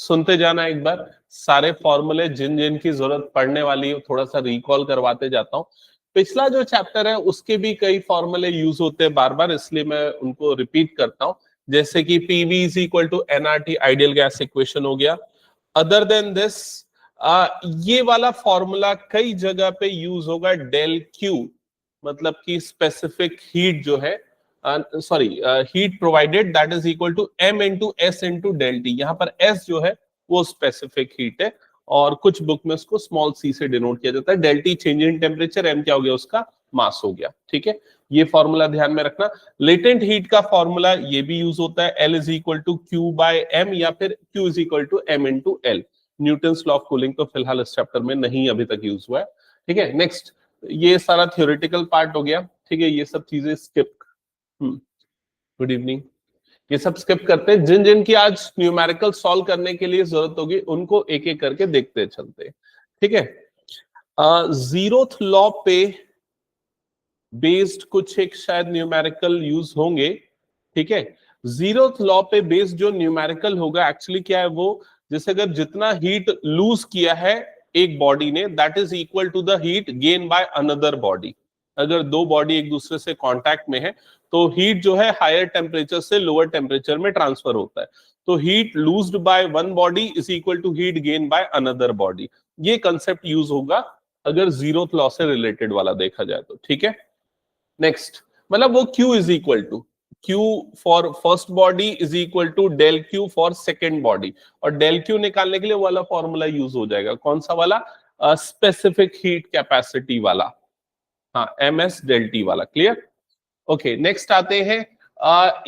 सुनते जाना एक बार, सारे फॉर्मूले जिन जिन की जरूरत पड़ने वाली है थोड़ा सा रिकॉल करवाते जाता हूँ। पिछला जो चैप्टर है उसके भी कई फॉर्मूले यूज होते हैं बार बार, इसलिए मैं उनको रिपीट करता हूँ। जैसे कि PV is equal to NRT ideal gas equation हो गया। अदर देन दिस ये वाला फॉर्मूला कई जगह पे यूज होगा, डेल क्यू, मतलब कि स्पेसिफिक हीट जो है, sorry heat provided that is equal to M into S into del T. यहाँ पर एस जो है वो स्पेसिफिक हीट है और कुछ बुक में उसको स्मॉल सी से डिनोट किया जाता है। Del T change in temperature, M क्या हो गया उसका मास हो गया। ठीक है, ये फॉर्मूला ध्यान में रखना। लेटेंट हीट का फॉर्मूला ये भी यूज होता है, L is equal to Q by M या फिर Q is equal to M into L. Newton's law of cooling तो फिलहाल इस चैप्टर में नहीं अभी तक यूज हुआ है। ठीक है, नेक्स्ट, ये सारा थ्योरेटिकल पार्ट हो गया। ठीक है, ये सब चीजें स्किप, गुड इवनिंग, ये सब स्किप करते हैं। जिन जिन की आज न्यूमेरिकल सॉल्व करने के लिए जरूरत होगी उनको एक एक करके देखते चलते हैं। ठीक है, जीरोथ लॉ पे बेस्ड कुछ एक शायद न्यूमेरिकल यूज होंगे। ठीक है, जीरोथ लॉ पे बेस्ड जो न्यूमेरिकल होगा एक्चुअली क्या है वो, जैसे अगर जितना हीट लूज किया है एक बॉडी ने that is equal to the heat gain by another body. अगर दो बॉडी एक दूसरे से कांटेक्ट में है तो हीट जो है हायर टेम्परेचर से लोअर टेम्परेचर में ट्रांसफर होता है। तो heat loosed by one body is equal to heat gain by another body. ये कंसेप्ट यूज होगा अगर जीरोथ लॉ से रिलेटेड वाला देखा जाए तो। ठीक है, नेक्स्ट, मतलब वो Q is equal to Q for first body is equal to del Q for second body, और डेल Q निकालने के लिए वाला फॉर्मूला यूज हो जाएगा, कौन सा वाला, स्पेसिफिक हीट कैपेसिटी वाला, हाँ MS डेल T वाला। क्लियर? ओके, नेक्स्ट आते हैं,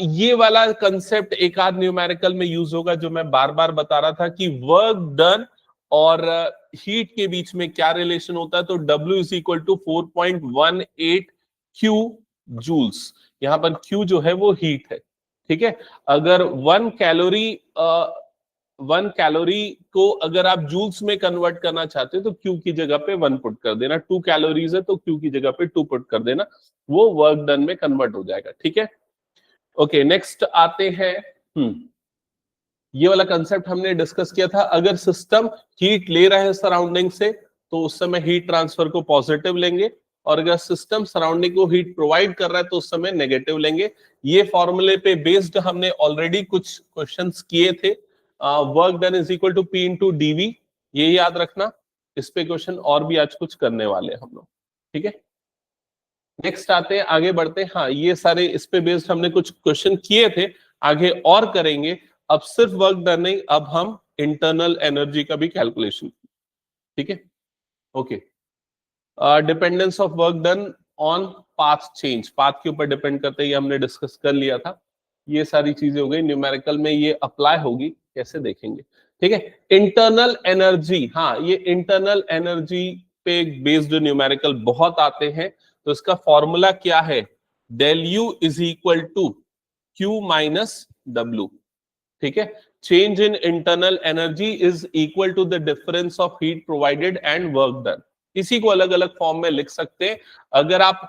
ये वाला कंसेप्ट एक आध न्यूमेरिकल में यूज होगा जो मैं बार बार बता रहा था कि वर्क डन और हीट के बीच में क्या रिलेशन होता है। तो W is equal to 4.18 Q joules. यहां पर Q जो है वो हीट है। ठीक है, अगर 1 कैलोरी को अगर आप जूल्स में कन्वर्ट करना चाहते हो तो Q की जगह पे 1 पुट कर देना, 2 कैलोरीज है तो Q की जगह पे 2 पुट कर देना, वो वर्क डन में कन्वर्ट हो जाएगा। ठीक है, ओके, नेक्स्ट आते हैं, ये वाला कंसेप्ट हमने डिस्कस किया था, अगर सिस्टम हीट ले रहा है सराउंडिंग से तो उस समय हीट ट्रांसफर को पॉजिटिव लेंगे, और अगर सिस्टम सराउंडिंग को हीट प्रोवाइड कर रहा है तो उस समय नेगेटिव लेंगे। ये फॉर्मूले पे बेस्ड हमने ऑलरेडी कुछ क्वेश्चंस किए थे। Work done is equal to P into DV, ये याद रखना। इस पे क्वेश्चन और भी आज कुछ करने वाले हम लोग। ठीक है, नेक्स्ट आते हैं, आगे बढ़ते हैं। हाँ, ये सारे इस पे बेस्ड हमने कुछ क्वेश्चन किए थे, आगे और करेंगे। अब सिर्फ वर्क डन नहीं, अब हम इंटरनल एनर्जी का भी कैलकुलेशन। ठीक है, okay, dependence of work done on path change, path के ऊपर डिपेंड करते ही हमने डिस्कस कर लिया था। ये सारी चीजें हो गई, न्यूमेरिकल में ये अप्लाई होगी कैसे देखेंगे। ठीक है, इंटरनल एनर्जी, हाँ ये इंटरनल एनर्जी पे बेस्ड न्यूमेरिकल बहुत आते हैं। तो इसका फॉर्मूला क्या है, del U is equal to Q minus W। ठीक है, change in internal energy is equal to the difference of heat provided and work done. इसी को अलग अलग फॉर्म में लिख सकते हैं। अगर आप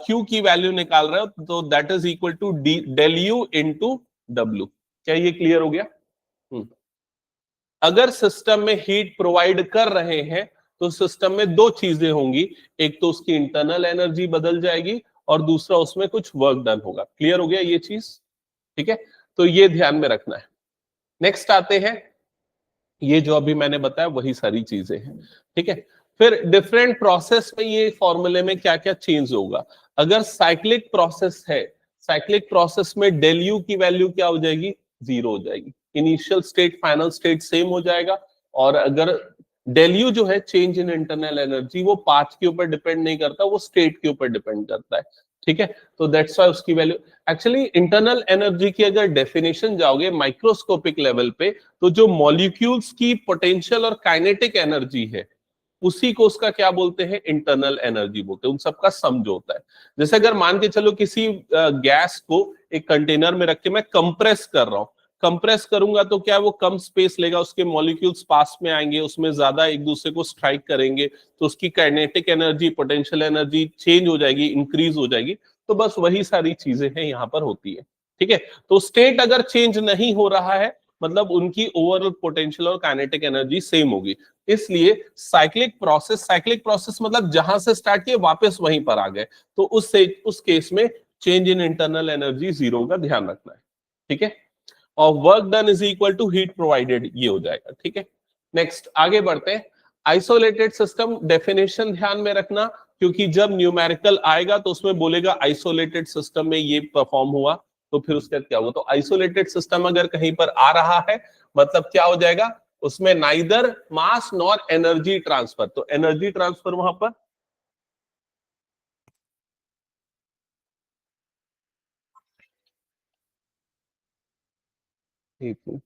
Q की वैल्यू निकाल रहे हो तो that is equal to del U into W। क्या ये क्लियर हो गया? अगर सिस्टम में हीट प्रोवाइड कर रहे हैं तो सिस्टम में दो चीजें होंगी, एक तो उसकी इंटरनल एनर्जी बदल जाएगी और दूसरा उसमें कुछ वर्क डन होगा। क्लियर हो गया ये चीज? ठीक है, तो ये ध्यान में रखना है। नेक्स्ट आते हैं, ये जो अभी मैंने बताया वही सारी चीजें हैं। ठीक है, फिर डिफरेंट प्रोसेस में ये फॉर्मूले में क्या क्या चेंज होगा। अगर साइक्लिक प्रोसेस है, साइक्लिक प्रोसेस में डेल यू की वैल्यू क्या हो जाएगी, 0 हो जाएगी। Initial state final state same हो जाएगा। और अगर डेल यू जो है चेंज इन इंटरनल एनर्जी, वो पाथ के ऊपर डिपेंड नहीं करता, वो स्टेट के ऊपर डिपेंड करता है। ठीक है, तो दैट्स व्हाई उसकी वैल्यू, एक्चुअली इंटरनल एनर्जी की अगर डेफिनेशन जाओगे माइक्रोस्कोपिक लेवल पे, तो जो मॉलिक्यूल्स की पोटेंशियल और काइनेटिक एनर्जी है उसी को उसका क्या बोलते हैं, इंटरनल एनर्जी बोलते हैं। उन सबका सम जो होता है, जैसे अगर मान के चलो किसी गैस को एक कंटेनर में रख के मैं कंप्रेस कर रहा हूं, कंप्रेस करूंगा तो क्या वो कम स्पेस लेगा, उसके मॉलिक्यूल्स पास में आएंगे, उसमें ज्यादा एक दूसरे को स्ट्राइक करेंगे, तो उसकी kinetic energy potential energy change हो जाएगी, इंक्रीज हो जाएगी। तो बस वही सारी चीजें हैं यहाँ पर होती है। ठीक है, तो स्टेट अगर चेंज नहीं हो रहा है मतलब उनकी ओवरऑल पोटेंशियल और काइनेटिक एनर्जी सेम होगी। इसलिए साइक्लिक प्रोसेस मतलब जहां से स्टार्ट किए वापस वहीं पर आ गए, तो उस केस में change in internal energy zero का ध्यान रखना है। ठीक है, और work done is equal to heat provided, ये हो जाएगा। ठीक है, नेक्स्ट आगे बढ़ते हैं। आइसोलेटेड सिस्टम डेफिनेशन ध्यान में रखना, क्योंकि जब न्यूमेरिकल आएगा तो उसमें बोलेगा आइसोलेटेड सिस्टम में ये परफॉर्म हुआ, तो फिर उसके बाद क्या होगा। तो आइसोलेटेड सिस्टम अगर कहीं पर आ रहा है मतलब क्या हो जाएगा, उसमें नाइदर मास नॉर एनर्जी ट्रांसफर, तो एनर्जी ट्रांसफर वहां पर हम्म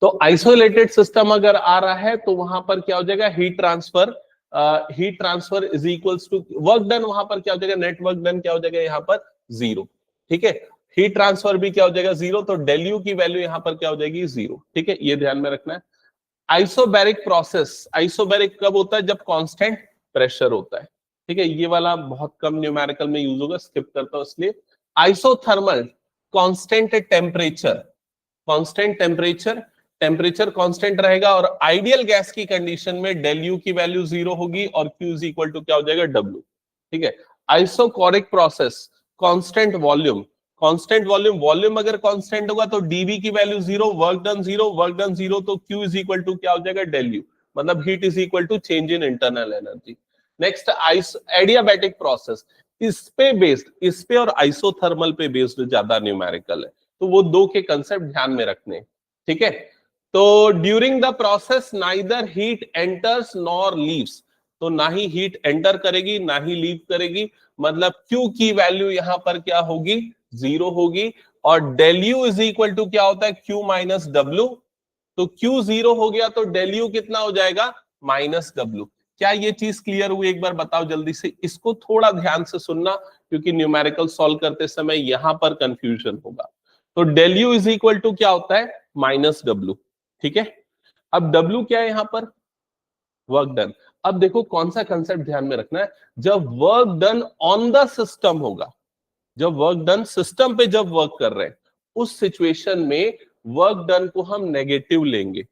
तो आइसोलेटेड सिस्टम अगर आ रहा है तो वहां पर क्या हो जाएगा, heat transfer is equals to work done, वहां पर क्या हो जाएगा, नेट वर्क डन क्या हो जाएगा यहाँ पर जीरो। ठीक है, हीट ट्रांसफर भी क्या हो जाएगा जीरो, तो डेल यू की वैल्यू यहाँ पर क्या हो जाएगी जीरो। ठीक है, ये ध्यान में रखना है। आइसोबैरिक कब होता है, जब कांस्टेंट प्रेशर होता है। ठीक है, ये वाला बहुत कम न्यूमेरिकल में यूज होगा, स्किप करता हूं इसलिए। Isothermal constant temperature temperature constant रहेगा, और आइडियल गैस की कंडीशन में डेल यू की वैल्यू जीरो होगी और क्यू इज इक्वल टू क्या हो जाएगा, डब्ल्यू। ठीक है, आइसोकोरिक प्रोसेस वॉल्यूम अगर कांस्टेंट होगा तो डीवी की value zero, work done zero, तो क्यू इज इक्वल टू क्या हो जाएगा, डेल यू, मतलब heat is equal to change in internal energy. Next adiabatic process, इस पे और आइसोथर्मल पे बेस्ड ज्यादा न्यूमेरिकल है, तो वो दो के कंसेप्ट ध्यान में रखने। ठीक है, तो during the process neither heat enters nor leaves, तो ना ही हीट एंटर करेगी ना ही लीव करेगी, मतलब क्यू की वैल्यू यहां पर क्या होगी, जीरो होगी। और del U is equal to क्या होता है, क्यू माइनस डब्ल्यू, तो क्यू जीरो हो गया तो डेल यू कितना हो जाएगा, माइनस डब्ल्यू। क्या ये चीज क्लियर हुई, एक बार बताओ जल्दी से, इसको थोड़ा ध्यान से सुनना क्योंकि न्यूमेरिकल सॉल्व करते समय यहां पर कंफ्यूजन होगा। तो del U is equal to क्या होता है, माइनस डब्ल्यू। ठीक है, अब डब्ल्यू क्या है यहां पर, वर्क डन। अब देखो कौन सा कंसेप्ट ध्यान में रखना है, जब work done on the system होगा, जब वर्क डन सिस्टम पे जब वर्क कर रहे हैं, उस सिचुएशन में वर्क डन को हम नेगेटिव लेंगे।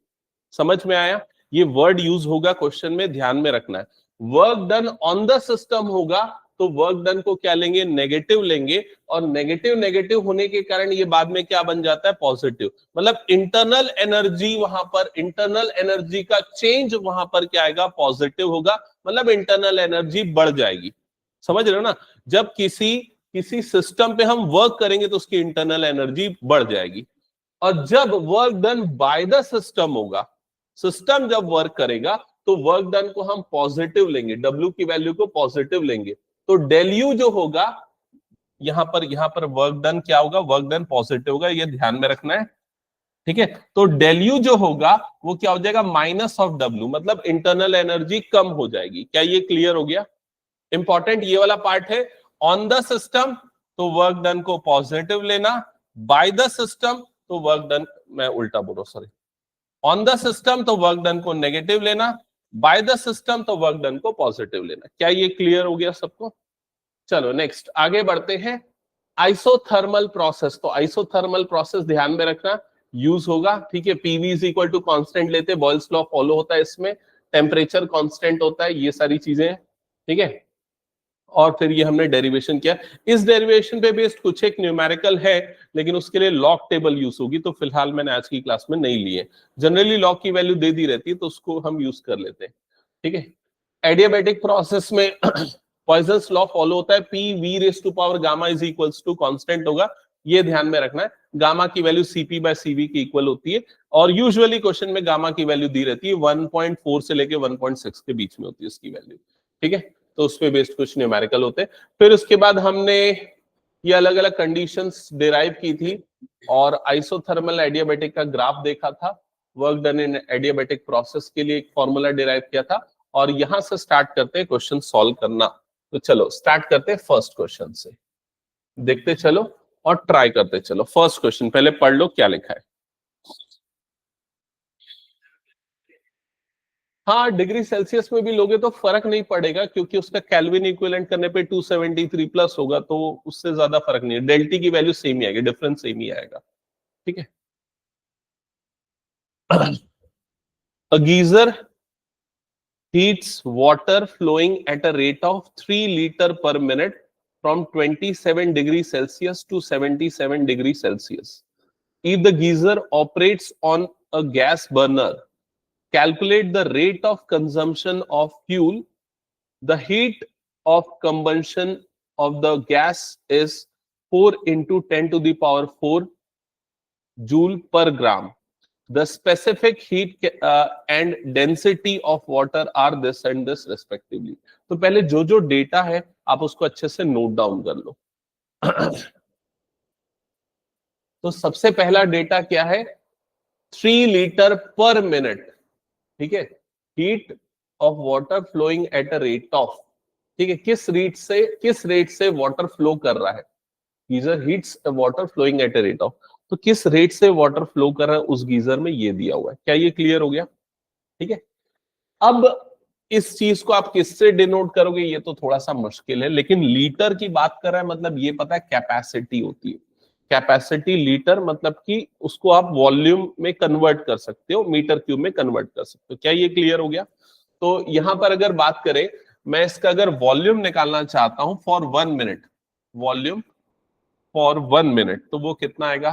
समझ में आया, ये वर्ड यूज होगा क्वेश्चन में, ध्यान में रखना है। Work done on the system होगा तो वर्क डन को क्या लेंगे, नेगेटिव लेंगे, और नेगेटिव नेगेटिव होने के कारण ये बाद में क्या बन जाता है, पॉजिटिव। मतलब इंटरनल एनर्जी वहां पर, इंटरनल एनर्जी का चेंज वहां पर क्या आएगा, पॉजिटिव होगा, मतलब इंटरनल एनर्जी बढ़ जाएगी। समझ रहे हो ना, जब किसी किसी सिस्टम पे हम वर्क करेंगे तो उसकी इंटरनल एनर्जी बढ़ जाएगी। और जब work done by the system होगा, सिस्टम जब वर्क करेगा तो वर्क डन को हम पॉजिटिव लेंगे, डब्ल्यू की वैल्यू को पॉजिटिव लेंगे, तो डेल यू जो होगा यहां पर वर्क डन क्या होगा, वर्क डन पॉजिटिव होगा, ये ध्यान में रखना है। ठीक है, तो डेल यू जो होगा वो क्या हो जाएगा, माइनस ऑफ डब्ल्यू, मतलब इंटरनल एनर्जी कम हो जाएगी। क्या ये क्लियर हो गया, इंपॉर्टेंट ये वाला पार्ट है। ऑन द सिस्टम तो वर्क डन को पॉजिटिव लेना, बाय द सिस्टम तो वर्क डन, मैं उल्टा बोल रहा हूं सॉरी, ऑन द सिस्टम तो वर्क डन को नेगेटिव लेना, बाय द सिस्टम तो वर्क डन को पॉजिटिव लेना। क्या ये क्लियर हो गया सबको, चलो नेक्स्ट आगे बढ़ते हैं। आइसोथर्मल प्रोसेस, तो आइसोथर्मल प्रोसेस ध्यान में रखना यूज होगा। ठीक है, PV is equal to constant लेते, बॉयल्स लॉ फॉलो होता है इसमें, टेम्परेचर कांस्टेंट होता है, ये सारी चीजें। ठीक है, और फिर ये हमने डेरिवेशन किया। इस डेरिवेशन पे बेस्ड कुछ एक न्यूमेरिकल है, लेकिन उसके लिए लॉग टेबल यूज होगी, तो फिलहाल मैंने आज की क्लास में नहीं लिए। जनरली लॉग की वैल्यू दे दी रहती है तो उसको हम यूज कर लेते हैं। ठीक है, एडियाबैटिक प्रोसेस में पॉइजन्स लॉ फॉलो होता है, P V raise to power gamma is equals to constant होगा, ये ध्यान में रखना है। गामा की वैल्यू सीपी बाय सीवी की इक्वल होती है, और यूजुअली क्वेश्चन में गामा की वैल्यू दी रहती है 1.4 से लेके 1.6 के बीच में होती है इसकी वैल्यू। ठीक है, तो उस पे बेस्ड कुछ न्यूमेरिकल होते हैं। फिर उसके बाद हमने ये अलग अलग कंडीशंस डिराइव की थी, और आइसोथर्मल एडियाबैटिक का ग्राफ देखा था, work done in adiabatic process के लिए एक फॉर्मूला डिराइव किया था, और यहां से स्टार्ट करते हैं क्वेश्चन सॉल्व करना। तो चलो स्टार्ट करते हैं फर्स्ट क्वेश्चन से, देखते चलो। और ट्राई करते चलो। फर्स्ट क्वेश्चन पहले पढ़ लो क्या लिखा है। हाँ, डिग्री सेल्सियस में भी लोगे तो फर्क नहीं पड़ेगा, क्योंकि उसका केल्विन इक्विवेलेंट करने पे 273 प्लस होगा, तो उससे ज्यादा फर्क नहीं है। डेल्टी की वैल्यू सेम ही आएगी, डिफरेंस सेम ही आएगा। ठीक है। A geyser heats water flowing at a rate of 3 liter per minute from 27 degrees Celsius to 77 degrees Celsius. If the geyser operates on a gas burner, calculate the rate of consumption of fuel. The heat of combustion of the gas is 4 into 10 to the power 4 joule per gram. The specific heat and density of water are this and this respectively. तो पहले जो जो data है आप उसको अच्छे से note down कर लो। तो सबसे पहला डेटा क्या है? 3 लीटर पर मिनट। ठीक है, heat of water flowing at a rate of, ठीक है, किस रेट से वाटर फ्लो कर रहा है? Geyser heats water flowing at a rate of, तो किस रेट से वाटर फ्लो कर रहा है उस गीजर में, ये दिया हुआ है। क्या ये क्लियर हो गया? ठीक है। अब इस चीज को आप किससे डिनोट करोगे ये तो थोड़ा सा मुश्किल है, लेकिन लीटर की बात कर रहा है, मतलब ये पता है कैपेसिटी होती है। कैपेसिटी लीटर मतलब कि उसको आप वॉल्यूम में कन्वर्ट कर सकते हो, मीटर क्यूब में कन्वर्ट कर सकते हो। क्या ये क्लियर हो गया? तो यहां पर अगर बात करें, मैं इसका अगर वॉल्यूम निकालना चाहता हूं for 1 minute, volume for 1 minute, तो वो कितना आएगा?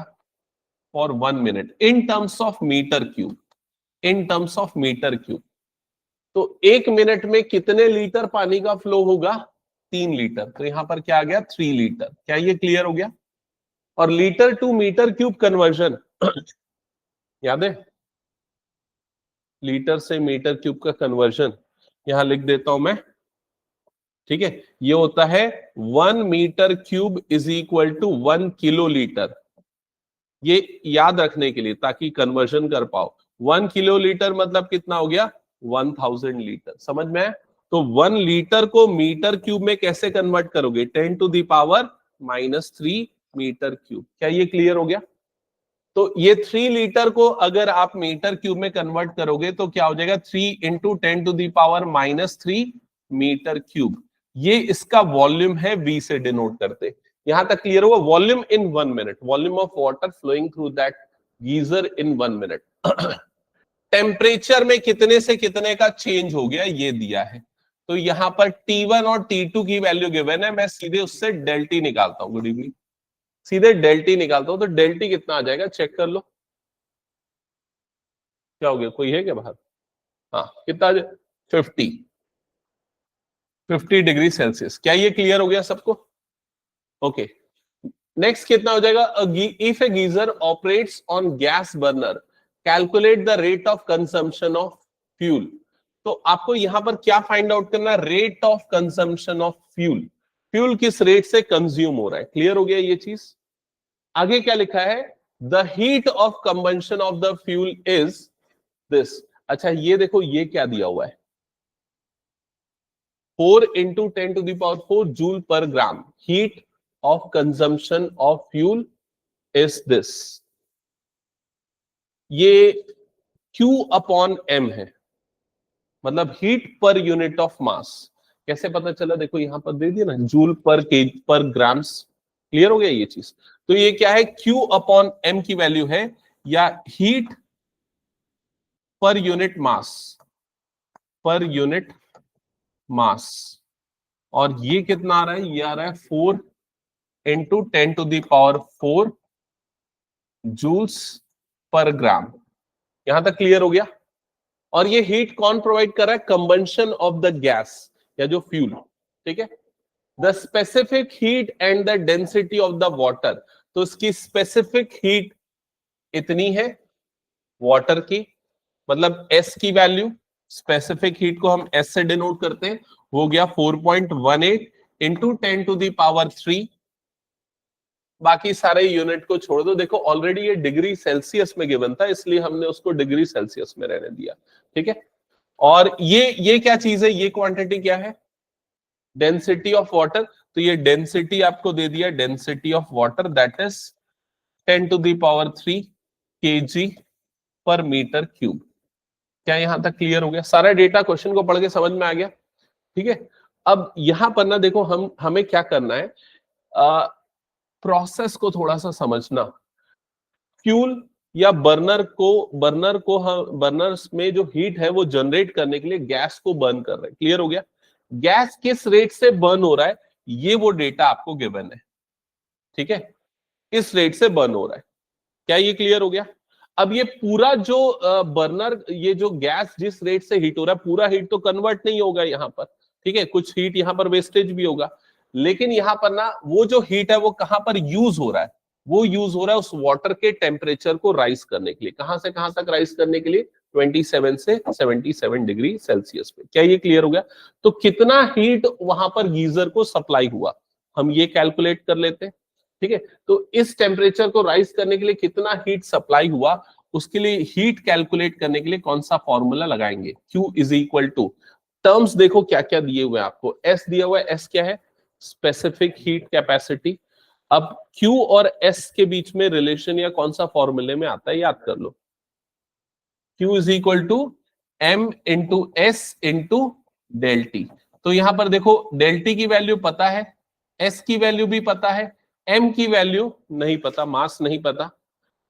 For 1 minute in terms of metre cube, in terms of metre cube. तो 1 मिनट में कितने लीटर पानी का फ्लो होगा? 3 लीटर। तो यहां पर क्या आ गया? 3 लीटर। क्या ये क्लियर हो गया? और litre to metre cube conversion याद है? लीटर से मीटर क्यूब का कन्वर्जन यहां लिख देता हूं मैं। ठीक है, ये होता है 1 metre cube is equal to 1 kilo litre. ये याद रखने के लिए ताकि कन्वर्जन कर पाओ। 1 किलो लीटर मतलब कितना हो गया? 1000 लीटर। समझ में? तो 1 लीटर को मीटर क्यूब में कैसे कन्वर्ट करोगे? 10 to the power -3 metre cube. क्या ये क्लियर हो गया? तो ये 3 लीटर को अगर आप मीटर क्यूब में कन्वर्ट करोगे तो क्या हो जाएगा? 3 into 10 to the power -3 metre cube. ये इसका वॉल्यूम है, V से डिनोट करते। यहां तक क्लियर हुआ? Volume in 1 minute, volume of water flowing through that geyser in 1 minute. Temperature में कितने से कितने का चेंज हो गया ये दिया है। तो यहां पर T1 और T2 की वैल्यू गिवन है, मैं सीधे उससे डेल्टी निकालता हूं। Good evening. सीधे डेल्टी निकालता हूं, तो डेल्टी कितना आ जाएगा चेक कर लो। क्या हो गया? कोई है क्या बाहर? हाँ, कितना? 50 डिग्री सेल्सियस। क्या ये क्लियर हो गया सबको? ओके। नेक्स्ट कितना हो जाएगा? If A geyser operates on gas burner, calculate the rate of consumption of fuel. तो आपको यहां पर क्या फाइंड आउट करना? Rate of consumption of fuel. Fuel किस रेट से कंज्यूम हो रहा है। क्लियर हो गया ये चीज? आगे क्या लिखा है? The heat of combustion of the fuel is this. अच्छा, ये देखो ये क्या दिया हुआ है? 4 into 10 to the power 4 joule per gram. Heat of consumption of fuel is this. ये Q upon M है, मतलब heat per unit of mass. कैसे पता चला? देखो यहां पर दे दिया ना, जूल पर ग्राम्स। क्लियर हो गया ये चीज? तो ये क्या है? Q अपॉन M की वैल्यू है, या heat per unit mass, per unit mass. और ये कितना आ रहा है? ये आ रहा है 4 into 10 to the power 4 joules per gram. यहां तक क्लियर हो गया? और ये हीट कौन प्रोवाइड कर रहा है? कंबंशन ऑफ द गैस या जो फ्यूल। ठीक है। The specific heat and the density of the water, तो इसकी स्पेसिफिक हीट इतनी है वाटर की, मतलब S की वैल्यू, स्पेसिफिक हीट को हम S से डिनोट करते हैं, हो गया 4.18 इंटू 10 टू द पावर 3। बाकी सारे यूनिट को छोड़ दो। देखो ऑलरेडी ये डिग्री सेल्सियस में गिवन था, इसलिए हमने उसको डिग्री सेल्सियस में रहने दिया। ठीक है। और ये क्या चीज है? ये क्वांटिटी क्या है? Density of water. तो ये डेंसिटी आपको दे दिया, density of water that is 10⁻³ kg पर मीटर क्यूब। क्या यहां तक क्लियर हो गया? सारा डेटा क्वेश्चन को पढ़ के समझ में आ गया? ठीक है। अब यहां पर ना देखो, हमें क्या करना है, प्रोसेस को थोड़ा सा समझना। फ्यूल या बर्नर को हम बर्नर्स में जो हीट है वो जनरेट करने के लिए गैस को बर्न कर रहे हैं। क्लियर हो गया? गैस किस रेट से बर्न हो रहा है, ये वो डेटा आपको गिवन है। ठीक है, इस रेट से बर्न हो रहा है। क्या ये क्लियर हो गया? अब ये पूरा जो बर्नर, ये जो गैस जिस रेट से हीट हो रहा है, पूरा हीट तो कन्वर्ट नहीं होगा यहां पर। ठीक है, कुछ हीट यहां पर वेस्टेज भी होगा, लेकिन यहां पर ना वो जो हीट है वो कहां पर यूज हो रहा है, वो यूज हो रहा है उस वाटर के टेम्परेचर को राइज करने के लिए। कहां से कहां तक राइज करने के लिए? 27 से 77 डिग्री सेल्सियस पे। क्या ये क्लियर हो गया? तो कितना हीट वहां पर गीजर को सप्लाई हुआ, हम ये कैलकुलेट कर लेते हैं। ठीक है, तो इस टेम्परेचर को राइज करने के लिए कितना हीट सप्लाई हुआ, उसके लिए हीट कैलकुलेट करने के लिए कौन सा फॉर्मूला लगाएंगे? Q is equal to, terms देखो क्या क्या दिए हुए हैं आपको। S दिया हुआ है, S क्या है? Specific heat capacity. अब Q और S के बीच में रिलेशन या कौन सा फॉर्मूले में आता है, याद कर लो। Q is equal to M into S into del T. तो यहां पर देखो, डेल टी की वैल्यू पता है, S की वैल्यू भी पता है, M की वैल्यू नहीं पता, मास नहीं पता।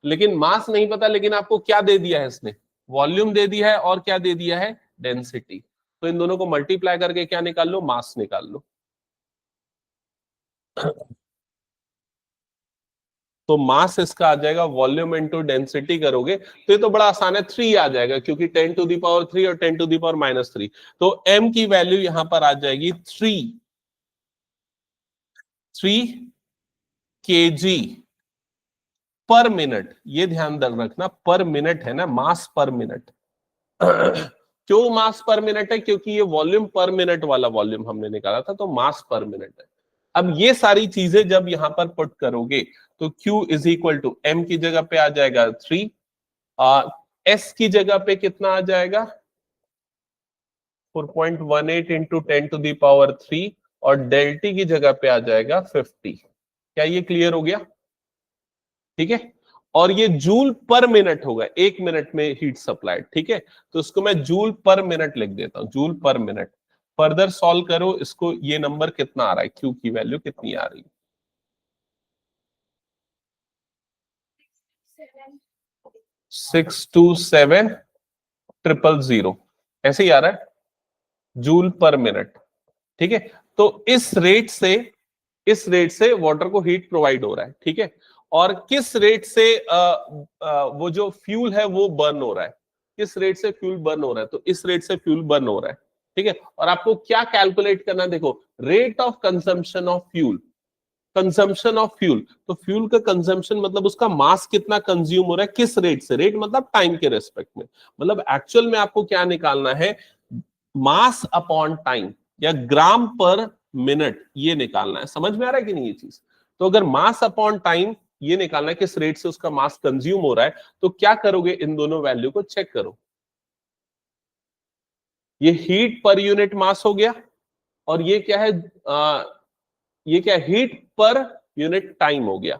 लेकिन मास नहीं पता, लेकिन आपको क्या दे दिया है इसने? वॉल्यूम दे दिया है, और क्या दे दिया है? डेंसिटी। तो इन दोनों को मल्टीप्लाई करके क्या निकाल लो? मास निकाल लो। तो मास इसका आ जाएगा, वॉल्यूम इंटू डेंसिटी करोगे तो ये तो बड़ा आसान है, 3 आ जाएगा, क्योंकि 10⁻³ और 10⁻³ तो m की वैल्यू यहां पर आ जाएगी 3 kg पर मिनट। ये ध्यान रखना, पर मिनट है ना, मास पर मिनट। क्यों मास पर मिनट है? क्योंकि ये वॉल्यूम पर मिनट वाला वॉल्यूम हमने निकाला था, तो मास पर मिनट है। अब ये सारी चीजें जब यहां पर पुट करोगे तो Q is equal to M की जगह पे आ जाएगा 3, S की जगह पे कितना आ जाएगा? 4.18 इंटू 10⁻³ और डेल्टी की जगह पे आ जाएगा 50। क्या ये क्लियर हो गया? ठीक है, और ये जूल पर मिनट होगा, 1 मिनट में हीट सप्लाइड। ठीक है, तो इसको मैं जूल पर मिनट लिख देता हूं, जूल पर मिनट। फर्दर सॉल्व करो इसको, ये नंबर कितना आ रहा है, Q की वैल्यू कितनी आ रही है? 627,000 ऐसे ही आ रहा है, जूल पर मिनट। ठीक है, तो इस रेट से वाटर को हीट प्रोवाइड हो रहा है। ठीक है, और किस रेट से वो जो फ्यूल है वो बर्न हो रहा है, किस रेट से फ्यूल बर्न हो रहा है? तो इस रेट से फ्यूल बर्न हो रहा है। ठीक है, और आपको क्या कैलकुलेट करना है? देखो, rate of consumption of fuel, consumption of fuel. तो फ्यूल का कंजम्पशन मतलब उसका मास कितना कंज्यूम हो रहा है, किस रेट से? रेट मतलब टाइम के रेस्पेक्ट में, मतलब एक्चुअल में आपको क्या निकालना है? मास अपॉन टाइम या ग्राम पर मिनट, ये निकालना है। समझ में आ रहा है कि नहीं ये चीज? तो अगर मास अपॉन टाइम ये निकालना है, किस रेट से उसका मास कंज्यूम हो रहा है, तो क्या करोगे? इन दोनों वैल्यू को चेक करो। ये हीट पर यूनिट मास हो गया, और ये क्या है? ये क्या? हीट पर यूनिट टाइम हो गया।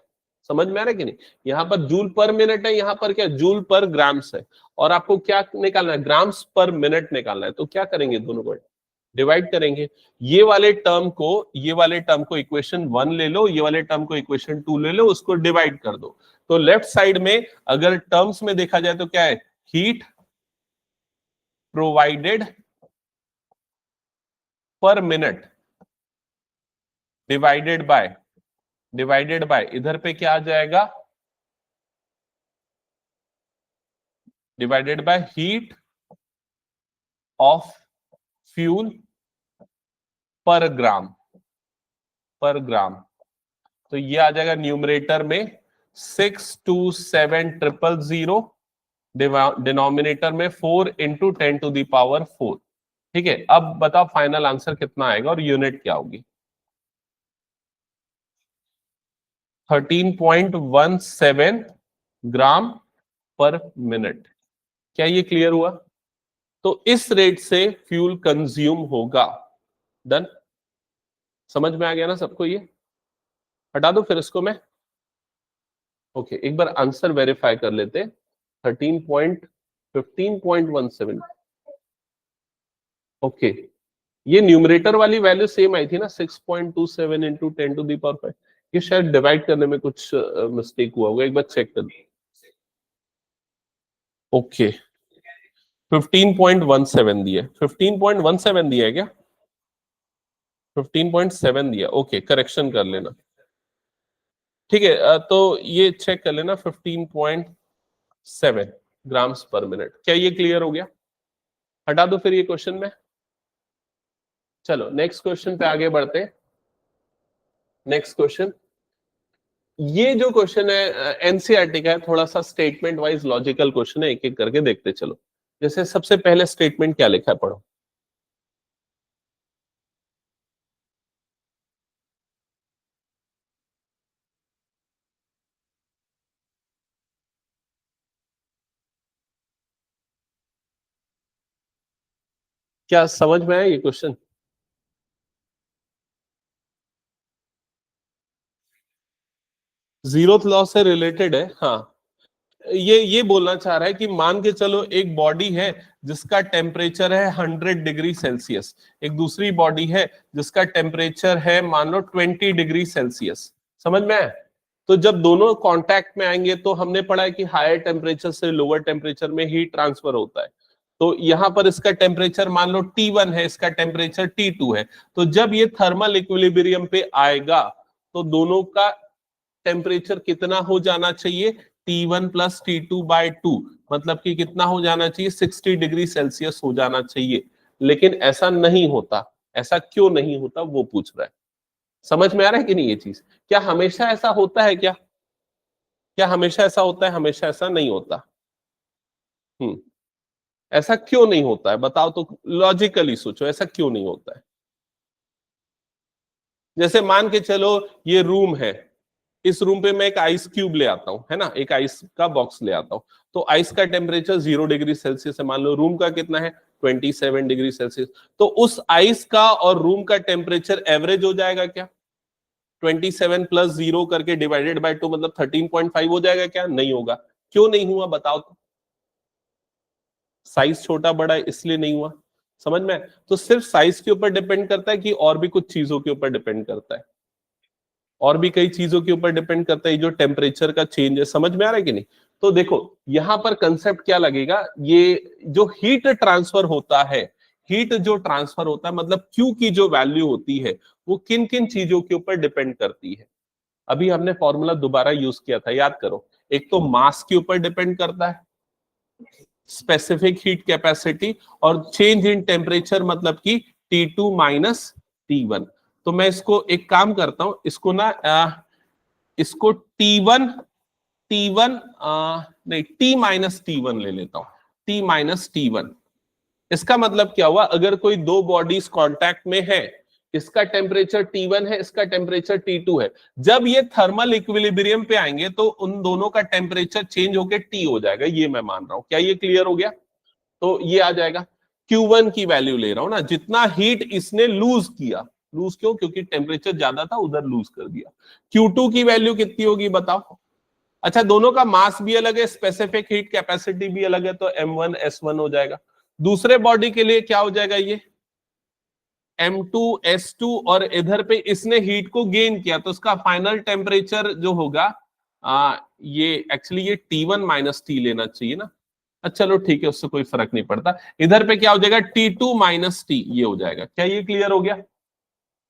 समझ में आ रहा है कि नहीं? यहां पर जूल पर मिनट है, यहां पर क्या? जूल पर ग्राम्स है, और आपको क्या निकालना है? ग्राम्स पर मिनट निकालना है। तो क्या करेंगे? दोनों को डिवाइड करेंगे। ये वाले टर्म को इक्वेशन 1 ले लो, ये वाले टर्म को इक्वेशन 2 ले लो, उसको डिवाइड कर दो। तो लेफ्ट साइड में अगर टर्म्स में देखा जाए तो क्या है? हीट प्रोवाइडेड पर मिनट डिवाइडेड बाय इधर पे क्या आ जाएगा? Divided by heat of fuel पर ग्राम। तो ये आ जाएगा न्यूमरेटर में 627,000, डिनोमिनेटर में 4 इंटू 10⁻⁴। ठीक है, अब बताओ फाइनल आंसर कितना आएगा और यूनिट क्या होगी? 13.17 ग्राम पर मिनट। क्या ये क्लियर हुआ? तो इस रेट से फ्यूल कंज्यूम होगा। डन। समझ में आ गया ना सबको? ये हटा दो फिर इसको मैं। ओके, एक बार आंसर वेरीफाई कर लेते। 15.17। ओके, ये न्यूमरेटर वाली वैल्यू सेम आई थी ना, 6.27 इंटू 10⁵। ये शायद डिवाइड करने में कुछ मिस्टेक हुआ होगा, एक बार चेक कर। ओके, 15.17 दिया, 15.17 दिया है क्या? 15.7 दिया। ओके, करेक्शन कर लेना। ठीक है, तो ये चेक कर लेना, 15.7 ग्राम्स पर मिनट। क्या ये क्लियर हो गया? हटा दो फिर ये क्वेश्चन में। चलो नेक्स्ट क्वेश्चन पे आगे बढ़ते हैं। नेक्स्ट क्वेश्चन, ये जो क्वेश्चन है एनसीईआरटी का है, थोड़ा सा स्टेटमेंट वाइज लॉजिकल क्वेश्चन है, एक एक करके देखते चलो। जैसे सबसे पहले स्टेटमेंट क्या लिखा है, पढ़ो। क्या समझ में आया ये क्वेश्चन? जीरोथ लॉ से रिलेटेड है, हाँ। ये बोलना चाह रहा है कि मान के चलो एक बॉडी है जिसका टेम्परेचर है 100 डिग्री सेल्सियस, एक दूसरी बॉडी है जिसका टेम्परेचर है मान लो 20 डिग्री सेल्सियस। समझ में आया? तो जब दोनों कांटेक्ट में आएंगे तो हमने पढ़ा है कि हायर टेम्परेचर से लोअर टेम्परेचर में हीट ट्रांसफर होता है। तो यहां पर इसका टेम्परेचर मान लो T1 है, इसका टेम्परेचर T2 है। तो जब ये थर्मल इक्विलिब्रियम पे आएगा तो दोनों का टेम्परेचर कितना हो जाना चाहिए? T1 प्लस T2/2, मतलब कि कितना हो जाना चाहिए? 60 डिग्री सेल्सियस हो जाना चाहिए। लेकिन ऐसा नहीं होता। ऐसा क्यों नहीं होता वो पूछ रहा है। समझ में आ रहा है कि नहीं ये चीज? क्या हमेशा ऐसा होता है क्या? क्या हमेशा ऐसा होता है? हमेशा ऐसा नहीं होता। हम्म, ऐसा क्यों नहीं होता है बताओ तो, लॉजिकली सोचो, ऐसा क्यों नहीं होता है? जैसे मान के चलो ये रूम है, इस रूम पे मैं एक आइस क्यूब ले आता हूं, है ना, एक आइस का बॉक्स ले आता हूं। तो आइस का टेम्परेचर 0 डिग्री सेल्सियस है, मान लो रूम का कितना है? 27 डिग्री सेल्सियस। तो उस आइस का और रूम का टेम्परेचर एवरेज हो जाएगा क्या? 27 प्लस 0 करके डिवाइडेड बाय 2 मतलब 13.5 हो जाएगा क्या? नहीं होगा। क्यों नहीं हुआ बताओ तो? साइज छोटा बड़ा है इसलिए नहीं हुआ। समझ में? तो सिर्फ साइज के ऊपर डिपेंड करता है कि और भी कुछ चीजों के ऊपर डिपेंड करता है? और भी कई चीजों के ऊपर डिपेंड करता है जो टेम्परेचर का चेंज है। समझ में आ रहा है कि नहीं? तो देखो यहां पर कंसेप्ट क्या लगेगा, ये जो हीट ट्रांसफर होता है, हीट जो ट्रांसफर होता है मतलब क्यू की जो वैल्यू होती है वो किन किन चीजों के ऊपर डिपेंड करती है। अभी हमने फॉर्मूला दोबारा यूज किया था, याद करो। एक तो मास के ऊपर डिपेंड करता है, स्पेसिफिक हीट कैपेसिटी, और चेंज इन टेम्परेचर मतलब कि T2 माइनस T1। तो मैं इसको एक काम करता हूं, इसको ना इसको T1 T1 नहीं T-T1 ले लेता हूं, T-T1। इसका मतलब क्या हुआ, अगर कोई दो बॉडीज कांटेक्ट में है, इसका टेम्परेचर T1 है, इसका टेम्परेचर T2 है, जब ये थर्मल इक्विलिब्रियम पे आएंगे तो उन दोनों का टेम्परेचर चेंज होकर T हो जाएगा, ये मैं मान रहा हूं। क्या ये क्लियर हो गया? तो ये आ जाएगा। Q1 की वैल्यू ले रहा हूं ना, जितना हीट इसने लूज किया, लूज क्यों? क्योंकि टेम्परेचर ज्यादा था, उधर लूज कर दिया। Q2 की वैल्यू कितनी होगी बताओ? अच्छा, दोनों का मास भी अलग है, स्पेसिफिक हीट कैपेसिटी भी अलग है, तो M1S1 हो जाएगा। दूसरे बॉडी के लिए क्या हो जाएगा? ये M2S2, और इधर पे इसने हीट को गेन किया तो उसका फाइनल टेम्परेचर जो होगा ये एक्चुअली ये T1 माइनस टी लेना चाहिए ना। अच्छा चलो ठीक है, उससे कोई फर्क नहीं पड़ता। इधर पे क्या हो जाएगा? T2 माइनस टी, ये हो जाएगा। क्या ये क्लियर हो गया?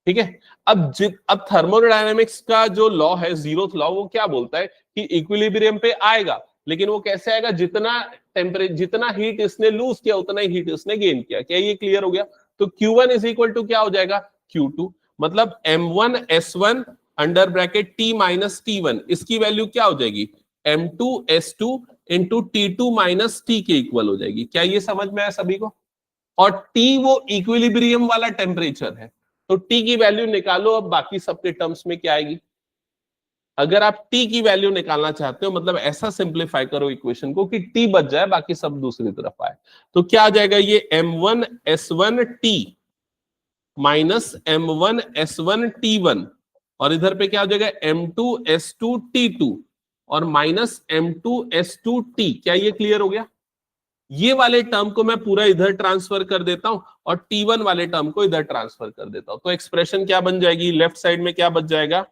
ठीक है। अब थर्मोडायनेमिक्स का जो लॉ है, जीरोथ लॉ, वो क्या बोलता है कि इक्विलिब्रियम पे आएगा, लेकिन वो कैसे आएगा? जितना टेम्परेचर, जितना हीट इसने लूज किया उतना ही हीट इसने गेन किया। क्या ये क्लियर हो गया? तो Q1 इज इक्वल टू क्या हो जाएगा? Q2, मतलब M1S1 under bracket T minus T1, इसकी वैल्यू क्या हो जाएगी? M2S2 into T2 minus T के इक्वल हो जाएगी। क्या ये समझ में आया सभी को? और T वो इक्विलिब्रियम वाला टेम्परेचर है, तो T की वैल्यू निकालो। अब बाकी सबके टर्म्स में क्या आएगी? अगर आप T की वैल्यू निकालना चाहते हो, मतलब ऐसा सिंप्लीफाई करो इक्वेशन को कि T बच जाए, बाकी सब दूसरी तरफ आए, तो क्या आ जाएगा? ये M1S1T माइनस M1S1T1 और इधर पे क्या हो जाएगा M2S2T2 और माइनस M2S2T। क्या ये क्लियर हो गया? ये वाले टर्म को मैं पूरा इधर ट्रांसफर कर देता हूं और T1 वाले टर्म को इधर ट्रांसफर कर देता हूं, तो एक्सप्रेशन क्या बन जाएगी? लेफ्ट साइड में क्या बच जाएगा?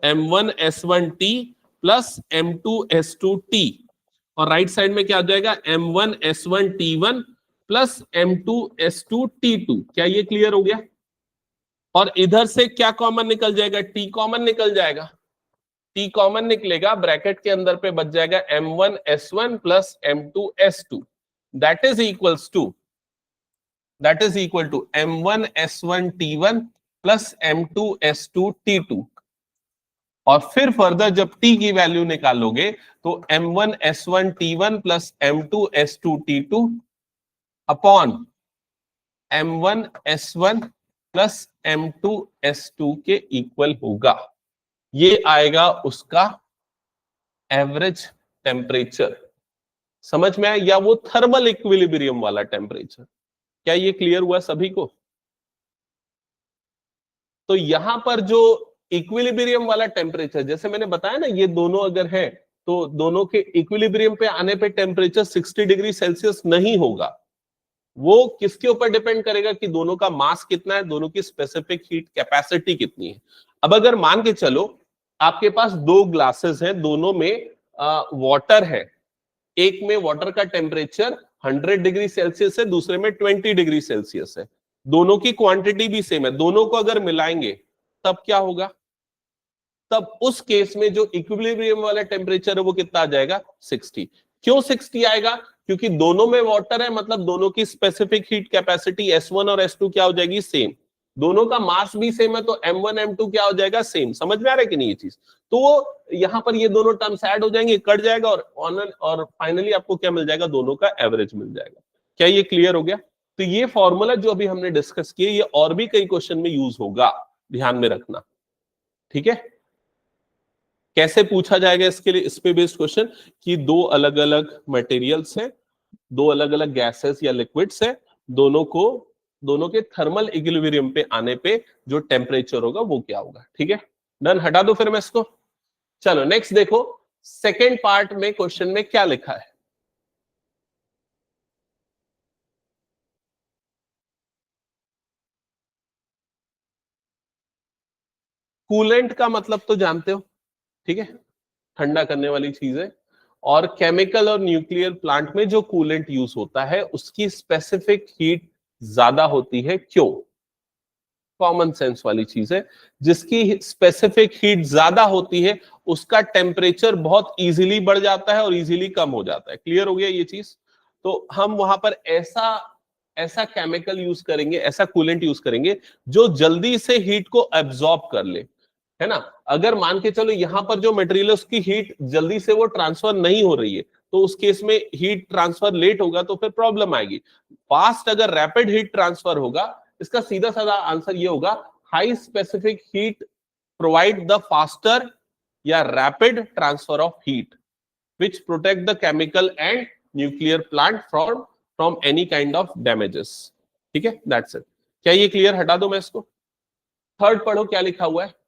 M1S1T प्लस M2S2T और राइट साइड में क्या आ जाएगा? M1S1T1 plus M2S2T2। क्या ये क्लियर हो गया? और इधर से क्या कॉमन निकल जाएगा? T कॉमन निकल जाएगा। T कॉमन निकलेगा, ब्रैकेट के अंदर पे बच जाएगा M1S1 plus M2S2 that is equal to M1S1T1 plus M2S2T2 और फिर फर्दर जब T की वैल्यू निकालोगे तो M1S1T1 plus M2S2T2 upon M1S1 plus M2S2 के इक्वल होगा। ये आएगा उसका एवरेज टेम्परेचर। समझ में आया? या वो थर्मल इक्विलिब्रियम वाला टेम्परेचर। क्या ये क्लियर हुआ सभी को? तो यहां पर जो इक्विलिब्रियम वाला टेम्परेचर, जैसे मैंने बताया ना, ये दोनों अगर है तो दोनों के इक्विलिब्रियम पे आने पे टेम्परेचर 60 डिग्री सेल्सियस नहीं होगा। वो किसके ऊपर डिपेंड करेगा कि दोनों का मास कितना है, दोनों की स्पेसिफिक हीट कैपेसिटी कितनी है। अब अगर मान के चलो आपके पास दो ग्लासेस हैं, दोनों में वाटर है, एक में वाटर का टेम्परेचर 100 डिग्री सेल्सियस है, दूसरे में 20 डिग्री सेल्सियस है, दोनों की क्वांटिटी भी सेम है, दोनों को अगर मिलाएंगे तब क्या होगा? तब उस केस में जो इक्विलिब्रियम वाला टेम्परेचर है वो कितना आ जाएगा? 60। क्यों 60 आएगा? क्योंकि दोनों में वाटर है, मतलब दोनों की स्पेसिफिक हीट कैपेसिटी S1 और S2 क्या हो जाएगी? सेम। दोनों का मास भी सेम है तो M1 M2 क्या हो जाएगा? सेम। समझ में आ रहा है कि नहीं ये चीज? तो वो यहां पर ये दोनों टर्म्स ऐड हो जाएंगे, कट जाएगा और फाइनली आपको क्या मिल जाएगा? दोनों का एवरेज मिल जाएगा। क्या ये क्लियर हो गया? तो ये फॉर्मूला जो अभी हमने डिस्कस किया ये और भी कई क्वेश्चन में यूज होगा, ध्यान में रखना। ठीक है? कैसे पूछा जाएगा इसके लिए? इस पे बेस्ड क्वेश्चन कि दो अलग अलग मटेरियल्स हैं, दो अलग अलग गैसेस या लिक्विड्स है, दोनों के थर्मल इक्विलिब्रियम पे आने पे जो टेम्परेचर होगा वो क्या होगा। ठीक है, डन। हटा दो फिर मैं इसको। चलो नेक्स्ट देखो, सेकेंड पार्ट में क्वेश्चन में क्या लिखा है। कूलेंट का मतलब तो जानते हो, ठीक है, ठंडा करने वाली चीज है। और केमिकल और न्यूक्लियर प्लांट में जो कूलेंट यूज होता है उसकी स्पेसिफिक हीट ज्यादा होती है। क्यों? कॉमन सेंस वाली चीज है, जिसकी स्पेसिफिक हीट ज्यादा होती है उसका टेम्परेचर बहुत इजीली बढ़ जाता है और इजीली कम हो जाता है। क्लियर हो गया ये चीज? तो हम वहां पर ऐसा ऐसा केमिकल यूज करेंगे, ऐसा कूलेंट यूज करेंगे जो जल्दी से हीट को एब्जॉर्ब कर ले, है ना। अगर मान के चलो यहां पर जो मटेरियल है उसकी हीट जल्दी से वो ट्रांसफर नहीं हो रही है तो उस केस में हीट ट्रांसफर लेट होगा तो फिर प्रॉब्लम आएगी। फास्ट अगर रैपिड हीट ट्रांसफर होगा, इसका सीधा साधा आंसर ये होगा, high specific heat provide the faster या rapid transfer of heat which protect the chemical and nuclear plant from any kind of damages. ठीक है, दैट्स इट। क्या ये क्लियर? हटा दो मैं इसको। थर्ड पढ़ो क्या लिखा हुआ है।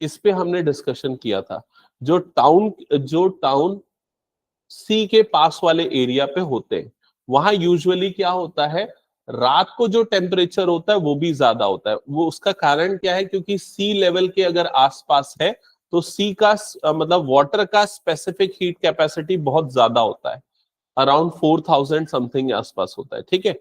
इस पे हमने डिस्कशन किया था। जो टाउन सी के पास वाले एरिया पे होते हैं वहां यूजुअली क्या होता है, रात को जो टेम्परेचर होता है वो भी ज्यादा होता है। वो उसका कारण क्या है? क्योंकि सी लेवल के अगर आसपास है तो सी का मतलब वाटर का स्पेसिफिक हीट कैपेसिटी बहुत ज्यादा होता है, अराउंड 4000 समथिंग आसपास होता है। ठीक है,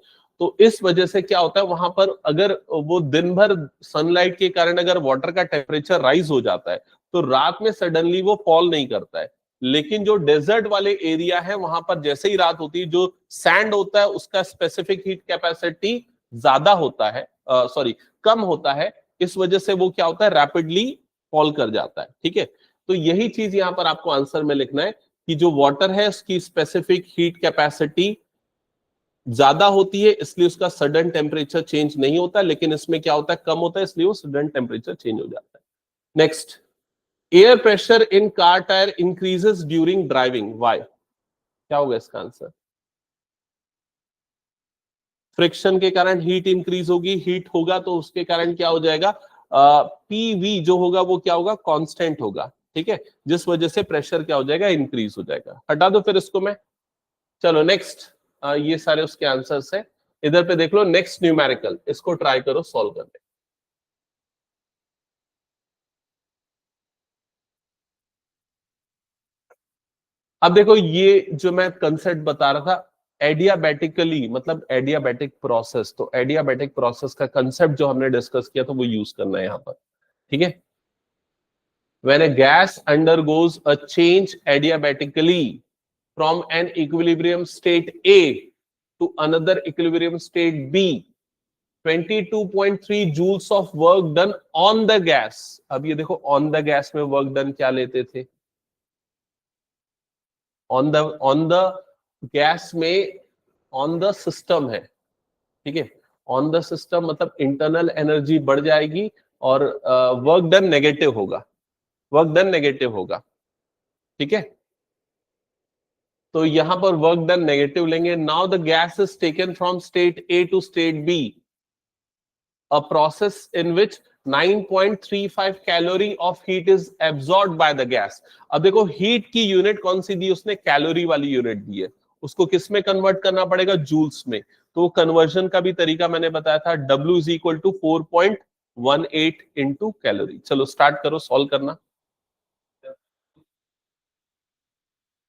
तो इस वजह से क्या होता है वहां पर अगर वो दिन भर सनलाइट के कारण अगर वाटर का टेम्परेचर राइज हो जाता है तो रात में सडनली वो फॉल नहीं करता है। लेकिन जो डेजर्ट वाले एरिया है वहां पर जैसे ही रात होती है, जो सैंड होता है उसका स्पेसिफिक हीट कैपेसिटी ज्यादा होता है, सॉरी कम होता है। इस वजह से वो क्या होता है, रैपिडली फॉल कर जाता है। ठीक है, तो यही चीज यहां पर आपको आंसर में लिखना है कि जो वाटर है उसकी स्पेसिफिक हीट कैपेसिटी ज्यादा होती है इसलिए उसका सडन टेम्परेचर चेंज नहीं होता, लेकिन इसमें क्या होता है, कम होता है इसलिए वो सडन टेम्परेचर चेंज हो जाता है। Next, air pressure in car tyre increases during driving, why? क्या होगा इसका आंसर? फ्रिक्शन के कारण हीट इंक्रीज होगी, हीट होगा तो उसके कारण क्या हो जाएगा, पीवी जो होगा वो क्या होगा, कांस्टेंट होगा, ठीक है, जिस वजह से प्रेशर क्या हो जाएगा, इंक्रीज हो जाएगा। हटा दो फिर इसको मैं। चलो नेक्स्ट, ये सारे उसके आंसर्स है। इधर पे देख लो नेक्स्ट न्यूमेरिकल, इसको ट्राई करो सॉल्व करने। अब देखो ये जो मैं कंसेप्ट बता रहा था, एडियाबैटिकली मतलब एडियाबैटिक प्रोसेस, तो एडियाबैटिक प्रोसेस का कंसेप्ट जो हमने डिस्कस किया था वो यूज करना है यहां पर, ठीक है। When a gas undergoes a change adiabatically from an equilibrium state A to another equilibrium state B, 22.3 joules of work done on the gas। अब ये देखो on the gas में work done क्या लेते थे, on the gas में on the system है, ठीक है। ऑन द सिस्टम मतलब इंटरनल एनर्जी बढ़ जाएगी और वर्क डन नेगेटिव होगा, वर्क डन नेगेटिव होगा, ठीक है। तो यहां पर वर्क डन नेगेटिव लेंगे। Now the gas is taken from state A to state B, a process in which 9.35 calorie of heat is absorbed by the gas. अब देखो हीट की यूनिट कौन सी दी, उसने कैलोरी वाली यूनिट दी है, उसको किस में कन्वर्ट करना पड़ेगा, जूल्स में। तो कन्वर्जन का भी तरीका मैंने बताया था, W is equal to 4.18 into calorie. चलो स्टार्ट करो सॉल्व करना।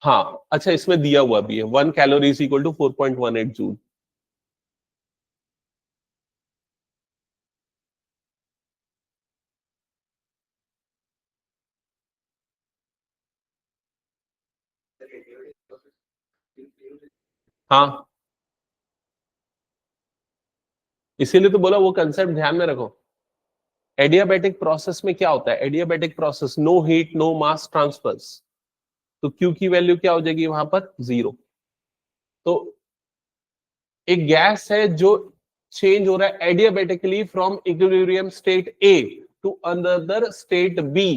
हाँ अच्छा, इसमें दिया हुआ भी है 1 calorie is equal to 4.18 joule. हाँ इसीलिए तो बोला वो कंसेप्ट ध्यान में रखो। एडियाबैटिक प्रोसेस में क्या होता है, adiabatic process no heat no mass transfers, तो क्यू की वैल्यू क्या हो जाएगी वहां पर, 0। तो एक गैस है जो चेंज हो रहा है adiabatically from equilibrium state A to another state B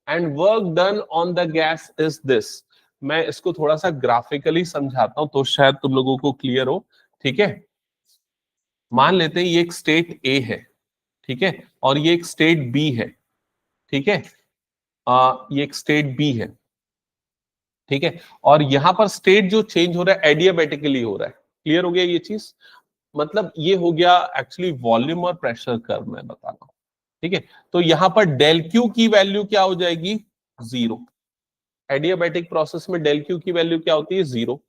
and work done on the gas is this. मैं इसको थोड़ा सा ग्राफिकली समझाता हूं तो शायद तुम लोगों को क्लियर हो, ठीक है। मान लेते हैं ये एक स्टेट ए है, ठीक है, और ये एक स्टेट बी है, ठीक है। ये एक स्टेट बी है, ठीक है, और यहां पर स्टेट जो चेंज हो रहा है एडियाबैटिकली हो रहा है। क्लियर हो गया ये चीज, मतलब ये हो गया एक्चुअली वॉल्यूम और प्रेशर कर्व मैं बता रहा हूं, ठीक है। तो यहां पर डेल क्यू की वैल्यू क्या हो जाएगी, 0। एडियाबैटिक प्रोसेस में डेल क्यू की वैल्यू क्या होती है, 0।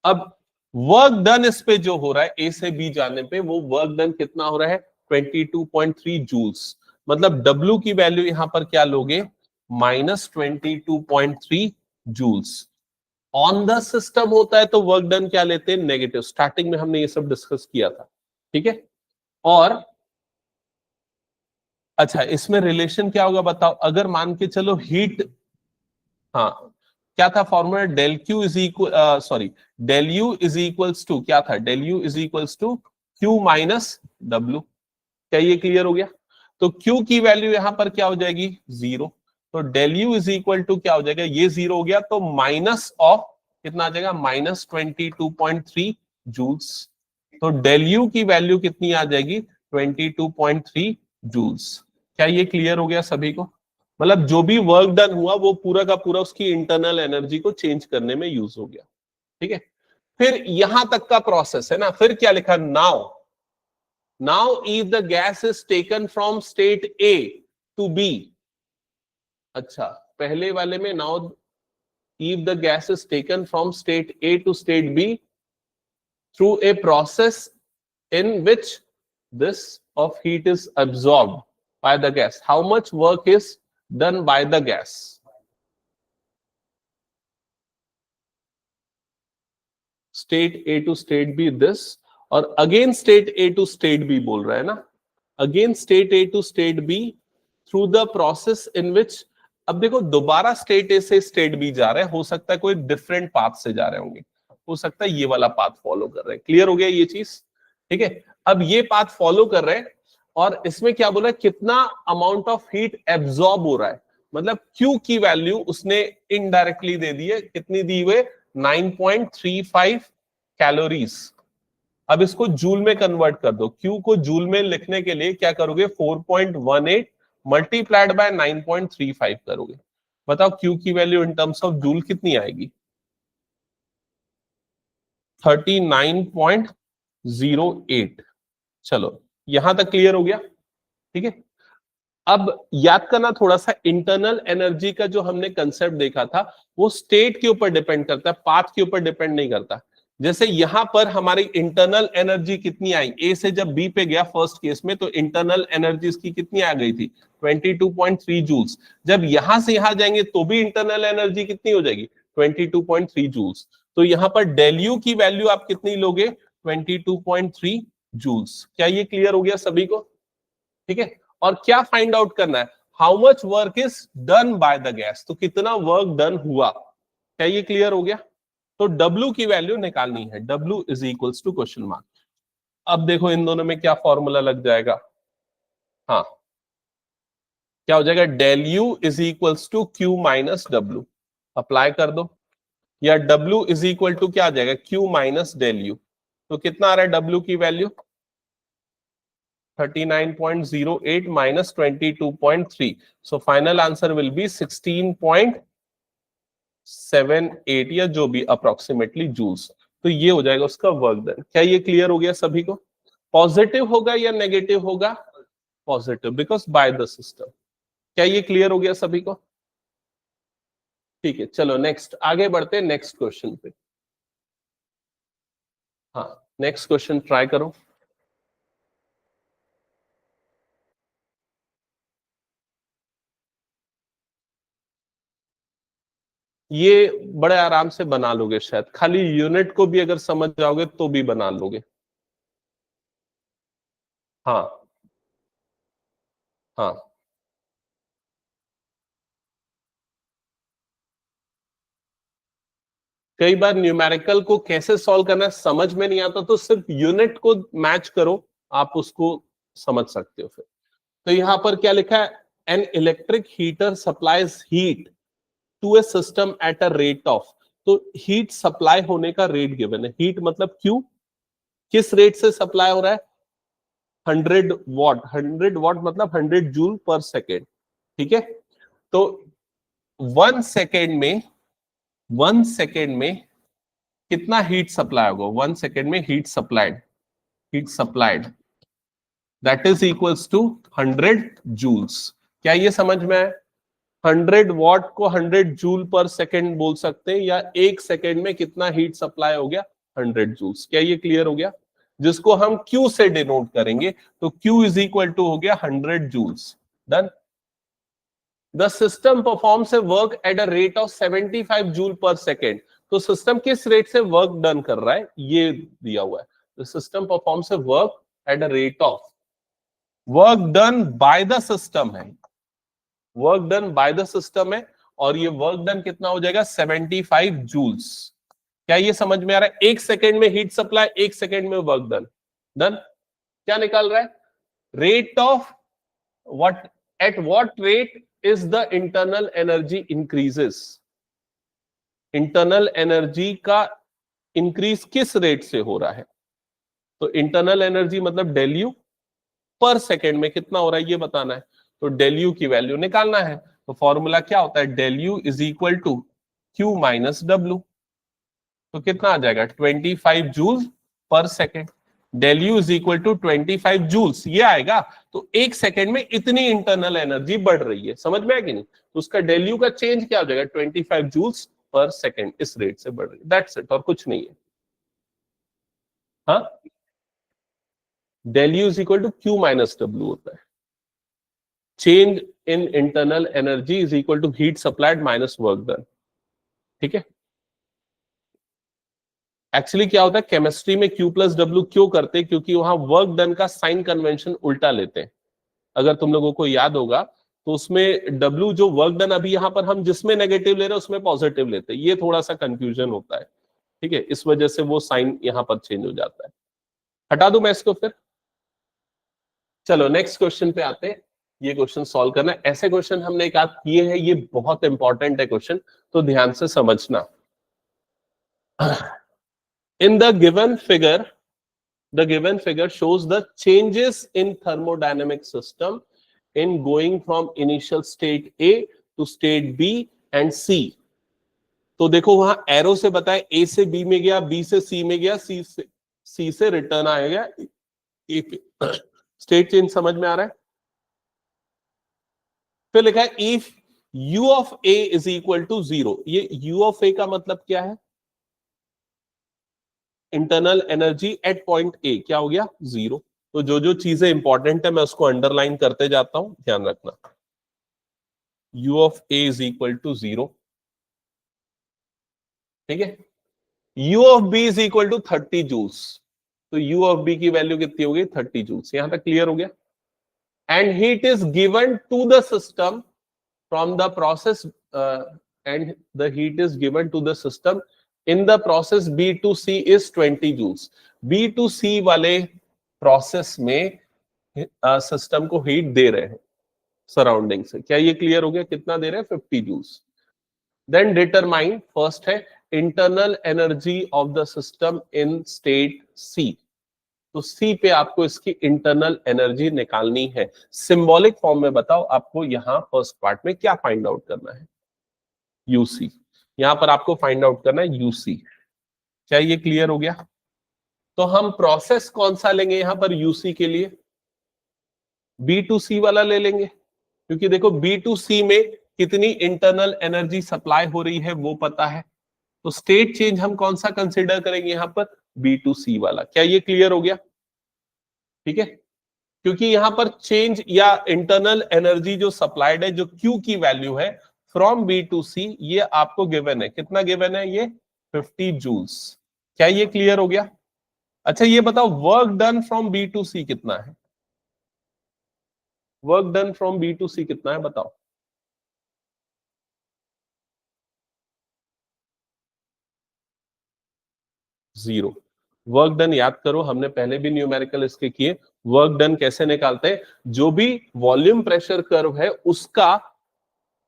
अब वर्क डन इस पे जो हो रहा है ए से बी जाने पे, वो वर्क डन कितना हो रहा है, 22.3 जूल्स। मतलब डब्ल्यू की वैल्यू यहां पर क्या लोगे, -22.3 जूल्स। ऑन द सिस्टम होता है तो वर्क डन क्या लेते हैं, नेगेटिव। स्टार्टिंग में हमने ये सब डिस्कस किया था, ठीक है। और अच्छा इसमें रिलेशन क्या होगा बताओ, अगर मान के चलो हीट, हाँ क्या था formula, del Q is equal, sorry del U is equals to क्या था, del U is equals to Q minus W. क्या ये क्लियर हो गया? तो क्यू की वैल्यू यहां पर क्या हो जाएगी, 0। तो del U is equal to क्या हो जाएगा, ये 0 हो गया, तो माइनस ऑफ कितना आ जाएगा, -22.3 जूल्स। तो डेल यू की वैल्यू कितनी आ जाएगी, 22.3 जूल्स। क्या ये क्लियर हो गया सभी को? मतलब जो भी वर्क डन हुआ वो पूरा का पूरा उसकी इंटरनल एनर्जी को चेंज करने में यूज हो गया, ठीक है। फिर यहां तक का प्रोसेस है ना, फिर क्या लिखा, now if the gas is taken from state A to B. अच्छा पहले वाले में now if the gas is taken from state A to state B through a process in which this of heat is absorbed by the gas, how much work is done by the gas? State A to state B this, और again state A to state B बोल रहा है ना, again state A to state B through the process in which, अब देखो दोबारा state A से state B जा रहे हैं, हो सकता है कोई डिफरेंट पाथ से जा रहे होंगे, हो सकता है ये वाला पाथ फॉलो कर रहे हैं। क्लियर हो गया ये चीज, ठीक है। अब ये पाथ फॉलो कर रहे हैं और इसमें क्या बोला है, कितना अमाउंट ऑफ हीट एब्जॉर्ब हो रहा है, मतलब Q की वैल्यू उसने इनडायरेक्टली दे दी है, कितनी दी हुई? 9.35 कैलोरीज। अब इसको जूल में कन्वर्ट कर दो। Q को जूल में लिखने के लिए क्या करोगे? 4.18 मल्टीप्लाइड बाय 9.35 करोगे। बताओ Q की value in terms of joule कितनी आएगी? 39.08। चलो यहां तक क्लियर हो गया, ठीक है। अब याद करना थोड़ा सा, इंटरनल एनर्जी का जो हमने कंसेप्ट देखा था वो स्टेट के ऊपर डिपेंड करता है, पाथ के ऊपर डिपेंड नहीं करता। जैसे यहां पर हमारी इंटरनल एनर्जी कितनी आई? ए से जब बी पे गया फर्स्ट केस में, तो इंटरनल एनर्जी इसकी कितनी आ गई थी? 22.3 जूल्स। जब यहां से यहां जाएंगे तो भी इंटरनल एनर्जी कितनी हो जाएगी? 22.3 जूल्स। तो यहां पर डेल यू की वैल्यू आप कितनी लोगे? 22.3 जूल्स। क्या ये क्लियर हो गया सभी को? ठीक है। और क्या फाइंड आउट करना है? How much work is done by the gas, तो कितना वर्क डन हुआ। क्या ये क्लियर हो गया? तो W की वैल्यू निकालनी है। W is equals to question mark. अब देखो इन दोनों में क्या फॉर्मूला लग जाएगा? हाँ, क्या हो जाएगा? डेल U is equals to Q minus W। Apply कर दो। या W इज इक्वल टू क्या आ जाएगा? Q minus del U। तो कितना आ रहा है W की value? 39.08 minus 22.3. So final answer will be 16.78 या जो भी अप्रोक्सीमेटली जूल्स। तो ये हो जाएगा उसका वर्क डन। क्या ये क्लियर हो गया सभी को? पॉजिटिव होगा या नेगेटिव होगा? Positive, because by the system. क्या ये क्लियर हो गया सभी को? ठीक है, चलो नेक्स्ट आगे बढ़ते हैं नेक्स्ट क्वेश्चन पे। हाँ, नेक्स्ट क्वेश्चन ट्राई करो। ये बड़े आराम से बना लोगे शायद, खाली यूनिट को भी अगर समझ जाओगे तो भी बना लोगे। हाँ हाँ, कई बार न्यूमेरिकल को कैसे सॉल्व करना है समझ में नहीं आता, तो सिर्फ यूनिट को मैच करो, आप उसको समझ सकते हो फिर। तो यहां पर क्या लिखा है? An electric heater supplies heat to a system at a rate of. तो हीट सप्लाई होने का रेट गिवन है। हीट मतलब क्यू, किस रेट से सप्लाई हो रहा है? 100 वॉट। 100 वॉट मतलब 100 जूल पर सेकेंड, ठीक है। तो 1 सेकेंड में 1 सेकेंड में कितना हीट सप्लाई होगा? 1 सेकेंड में heat supplied that is equals to 100 joules. क्या ये समझ में है? 100 वॉट को 100 जूल पर सेकेंड बोल सकते हैं, या 1 सेकेंड में कितना हीट सप्लाई हो गया? 100 जूल्स। क्या ये क्लियर हो गया? जिसको हम Q से डिनोट करेंगे, तो Q इज इक्वल टू हो गया 100 joules. Done. The system performs a work at a rate of 75 joule per second. तो सिस्टम किस रेट से वर्क डन कर रहा है ये दिया हुआ है। The system performs a work at a rate of, work done by the system है, work done by the system है, और ये वर्क डन कितना हो जाएगा? 75 जूल्स। क्या ये समझ में आ रहा है? 1 सेकेंड में हीट सप्लाई, 1 सेकेंड में वर्क डन। डन। क्या निकाल रहा है? Rate of what, at what rate is the internal energy increases? Internal energy का इंक्रीज किस रेट से हो रहा है? तो इंटरनल एनर्जी मतलब डेल यू, पर सेकेंड में कितना हो रहा है ये बताना है। तो डेल यू की वैल्यू निकालना है। तो फॉर्मूला क्या होता है? Del U is equal to Q minus W. तो कितना आ जाएगा? 25 joule per second. Del U is equal to 25 joules, ये आएगा। तो 1 सेकेंड में इतनी इंटरनल एनर्जी बढ़ रही है, समझ में आया कि नहीं? तो उसका डेल यू का चेंज क्या हो जाएगा? 25 जूल्स पर सेकेंड, इस रेट से बढ़ रही है। दैट्स इट, और कुछ नहीं है। हाँ, del U is equal to Q minus W होता है। Change in internal energy is equal to heat supplied minus work done, ठीक है। एक्चुअली क्या होता है केमिस्ट्री में Q प्लस डब्ल्यू क्यों करते हैं? क्योंकि वहां वर्क डन का साइन कन्वेंशन उल्टा लेते हैं। अगर तुम लोगों को याद होगा तो उसमें W जो वर्क डन, अभी यहां पर हम जिसमें नेगेटिव ले रहे हैं उसमें पॉजिटिव लेते हैं, ये थोड़ा सा कंफ्यूजन होता है, ठीक है। इस वजह से वो साइन यहां पर चेंज हो जाता है। हटा दूं मैं इसको फिर? चलो नेक्स्ट क्वेश्चन पे आते हैं। ये क्वेश्चन सॉल्व करना है। ऐसे क्वेश्चन हमने एक आध किए हैं, ये बहुत इंपॉर्टेंट है क्वेश्चन, तो ध्यान से समझना। In the given figure, the given figure shows the changes in thermodynamic system in going from initial state A to state B and C. तो देखो वहां एरो से बताए A से B में गया, B से C में गया, C से रिटर्न आ गया A पे। स्टेट चेंज समझ में आ रहा है? फिर लिखा है if U of A is equal to 0। ये U of A का मतलब क्या है? Internal energy at point A क्या हो गया? 0। तो जो जो चीजें इंपॉर्टेंट है मैं उसको अंडरलाइन करते जाता हूं, ध्यान रखना। U of A is equal to 0, ठीक है। U of B is equal to 30 joules, तो U of B की वैल्यू कितनी होगी? 30 जूल्स। यहां तक क्लियर हो गया? And heat is given to the system from the process, and the heat is given to the system in the process B to C is 20 joules. B to C वाले process में system को heat दे रहे हैं surrounding से। क्या ये clear हो गया? कितना दे रहे हैं? 50 जूल्स। देन डिटरमाइन, फर्स्ट है internal energy of the system in state C। तो C पे आपको इसकी इंटरनल एनर्जी निकालनी है। सिंबॉलिक फॉर्म में बताओ आपको यहां फर्स्ट पार्ट में क्या फाइंड आउट करना है? यूसी। यहां पर आपको फाइंड आउट करना है यूसी। क्या ये क्लियर हो गया? तो हम प्रोसेस कौन सा लेंगे यहां पर यूसी के लिए? B2C वाला ले लेंगे, क्योंकि देखो B2C में कितनी इंटरनल एनर्जी सप्लाई हो रही है वो पता है। तो स्टेट चेंज हम कौन सा कंसिडर करेंगे यहां पर? B2C वाला। क्या ये क्लियर हो गया? ठीक है, क्योंकि यहां पर चेंज या इंटरनल एनर्जी जो सप्लाइड है, जो Q की वैल्यू है फ्रॉम B2C, ये आपको गिवन है। कितना गिवन है? ये 50 जूल्स। क्या ये क्लियर हो गया? अच्छा ये बताओ वर्क डन फ्रॉम B2C कितना है? वर्क डन फ्रॉम B2C कितना है बताओ? जीरो। वर्क डन याद करो, हमने पहले भी न्यूमेरिकल इसके किए। वर्क डन कैसे निकालते हैं? जो भी वॉल्यूम प्रेशर कर्व है उसका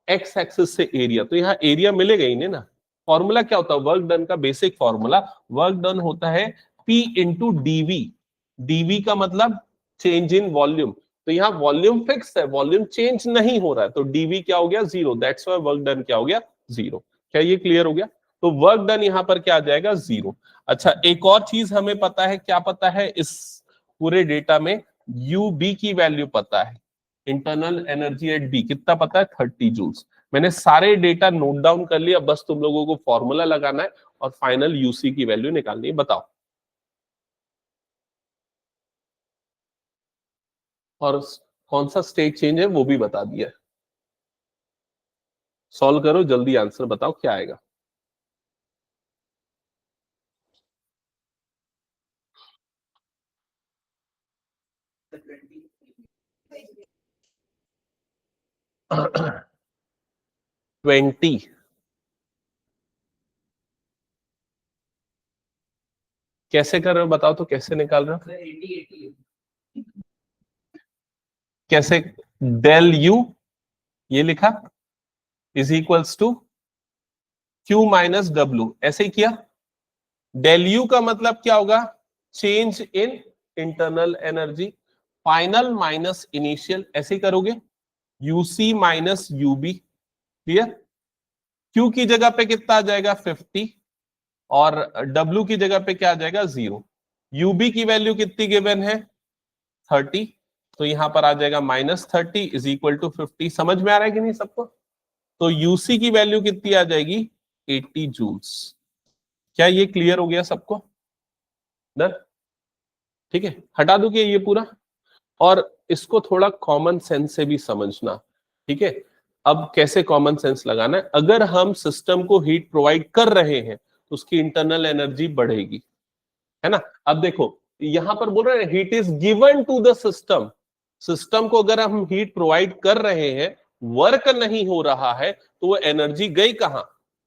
एक्स एक्सिस से एरिया, तो यहां एरिया मिलेगा ही नहीं ना। फॉर्मूला क्या होता है वर्क डन का? बेसिक फॉर्मूला वर्क डन होता है P इंटू डीवी। डीवी का मतलब चेंज इन वॉल्यूम। तो यहाँ वॉल्यूम फिक्स है, वॉल्यूम चेंज नहीं हो रहा है, तो डीवी क्या हो गया? 0। दैट्स व्हाई वर्क डन क्या हो गया? 0। क्या ये क्लियर हो गया? तो वर्क डन यहां पर क्या आ जाएगा? 0। अच्छा एक और चीज हमें पता है, क्या पता है इस पूरे डेटा में? यूबी की वैल्यू पता है। इंटरनल एनर्जी एट बी कितना पता है? 30 जूल्स। मैंने सारे डेटा नोट डाउन कर लिया, बस तुम लोगों को फॉर्मूला लगाना है और फाइनल यूसी की वैल्यू निकालनी है। बताओ। और कौन सा स्टेट चेंज है वो भी बता दिया। सॉल्व करो जल्दी, आंसर बताओ क्या आएगा। ट्वेंटी। कैसे कर रहे हो बताओ, तो कैसे निकाल रहे हो? कैसे? डेल यू ये लिखा is equals to Q minus W, ऐसे ही किया। डेल यू का मतलब क्या होगा? Change in internal energy. Final minus initial, ऐसे ही करोगे। UC minus UB, clear. Q की जगह पे कितना आ जाएगा? 50, और डब्ल्यू की जगह पे क्या आ जाएगा? 0। यूबी की वैल्यू कितनी गिवन है? 30, तो यहां पर आ जाएगा -30 इज इक्वल टू 50। समझ में आ रहा है कि नहीं सबको? तो यूसी की वैल्यू कितनी आ जाएगी? 80 जूल्स। क्या ये क्लियर हो गया सबको? डन? ठीक है, हटा दूं ये पूरा? और इसको थोड़ा कॉमन सेंस से भी समझना, ठीक है। अब कैसे कॉमन सेंस लगाना है? अगर हम सिस्टम को हीट प्रोवाइड कर रहे हैं तो उसकी इंटरनल एनर्जी बढ़ेगी, है ना। अब देखो यहां पर बोल रहे हैं heat is given to the system. System को अगर हम हीट प्रोवाइड कर रहे हैं, वर्क नहीं हो रहा है, तो वो एनर्जी गई कहां?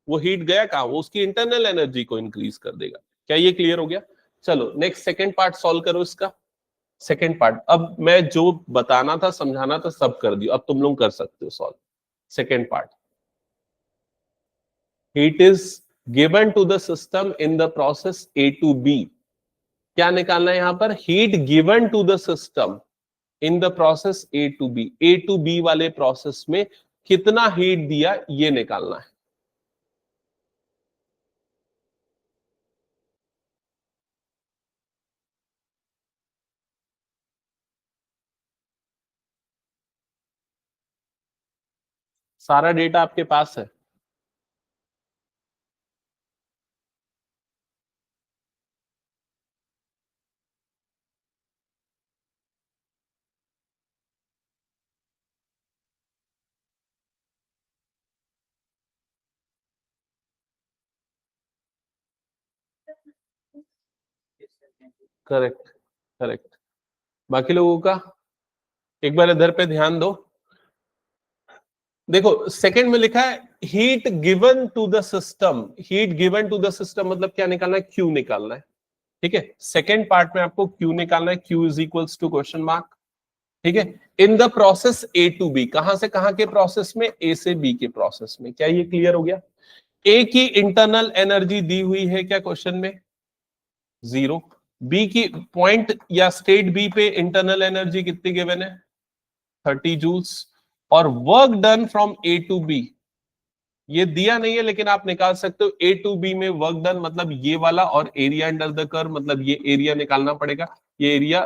वो हीट गया कहां? वो उसकी इंटरनल एनर्जी को इंक्रीज कर देगा। क्या ये क्लियर हो गया? चलो नेक्स्ट सेकेंड पार्ट सॉल्व करो इसका। सेकेंड पार्ट, अब मैं जो बताना था समझाना था सब कर दिया, अब तुम लोग कर सकते हो solve. Second part, heat is given to the system in the process A to B. क्या निकालना है यहां पर? Heat given to the system in the process A to B. A to B वाले प्रोसेस में कितना हीट दिया ये निकालना है। सारा डेटा आपके पास है। Correct, correct. बाकी लोगों का एक बार इधर पे ध्यान दो। देखो सेकंड में लिखा है heat given to the system. Heat given to the system मतलब क्या निकालना है? क्यू निकालना है। ठीक है, सेकंड पार्ट में आपको क्यू निकालना है। Q is equals to question mark. ठीक है, in the process A to B. कहां से कहां के प्रोसेस में? ए से बी के प्रोसेस में। क्या ये क्लियर हो गया? ए की इंटरनल एनर्जी दी हुई है क्या क्वेश्चन में? 0। बी की पॉइंट या स्टेट बी पे इंटरनल एनर्जी कितनी गिवन है? 30 जूल्स। और work done from A to B ये दिया नहीं है, लेकिन आप निकाल सकते हो। ए टू बी में वर्क डन मतलब ये वाला, और एरिया अंडर द कर्व मतलब ये एरिया निकालना पड़ेगा। ये एरिया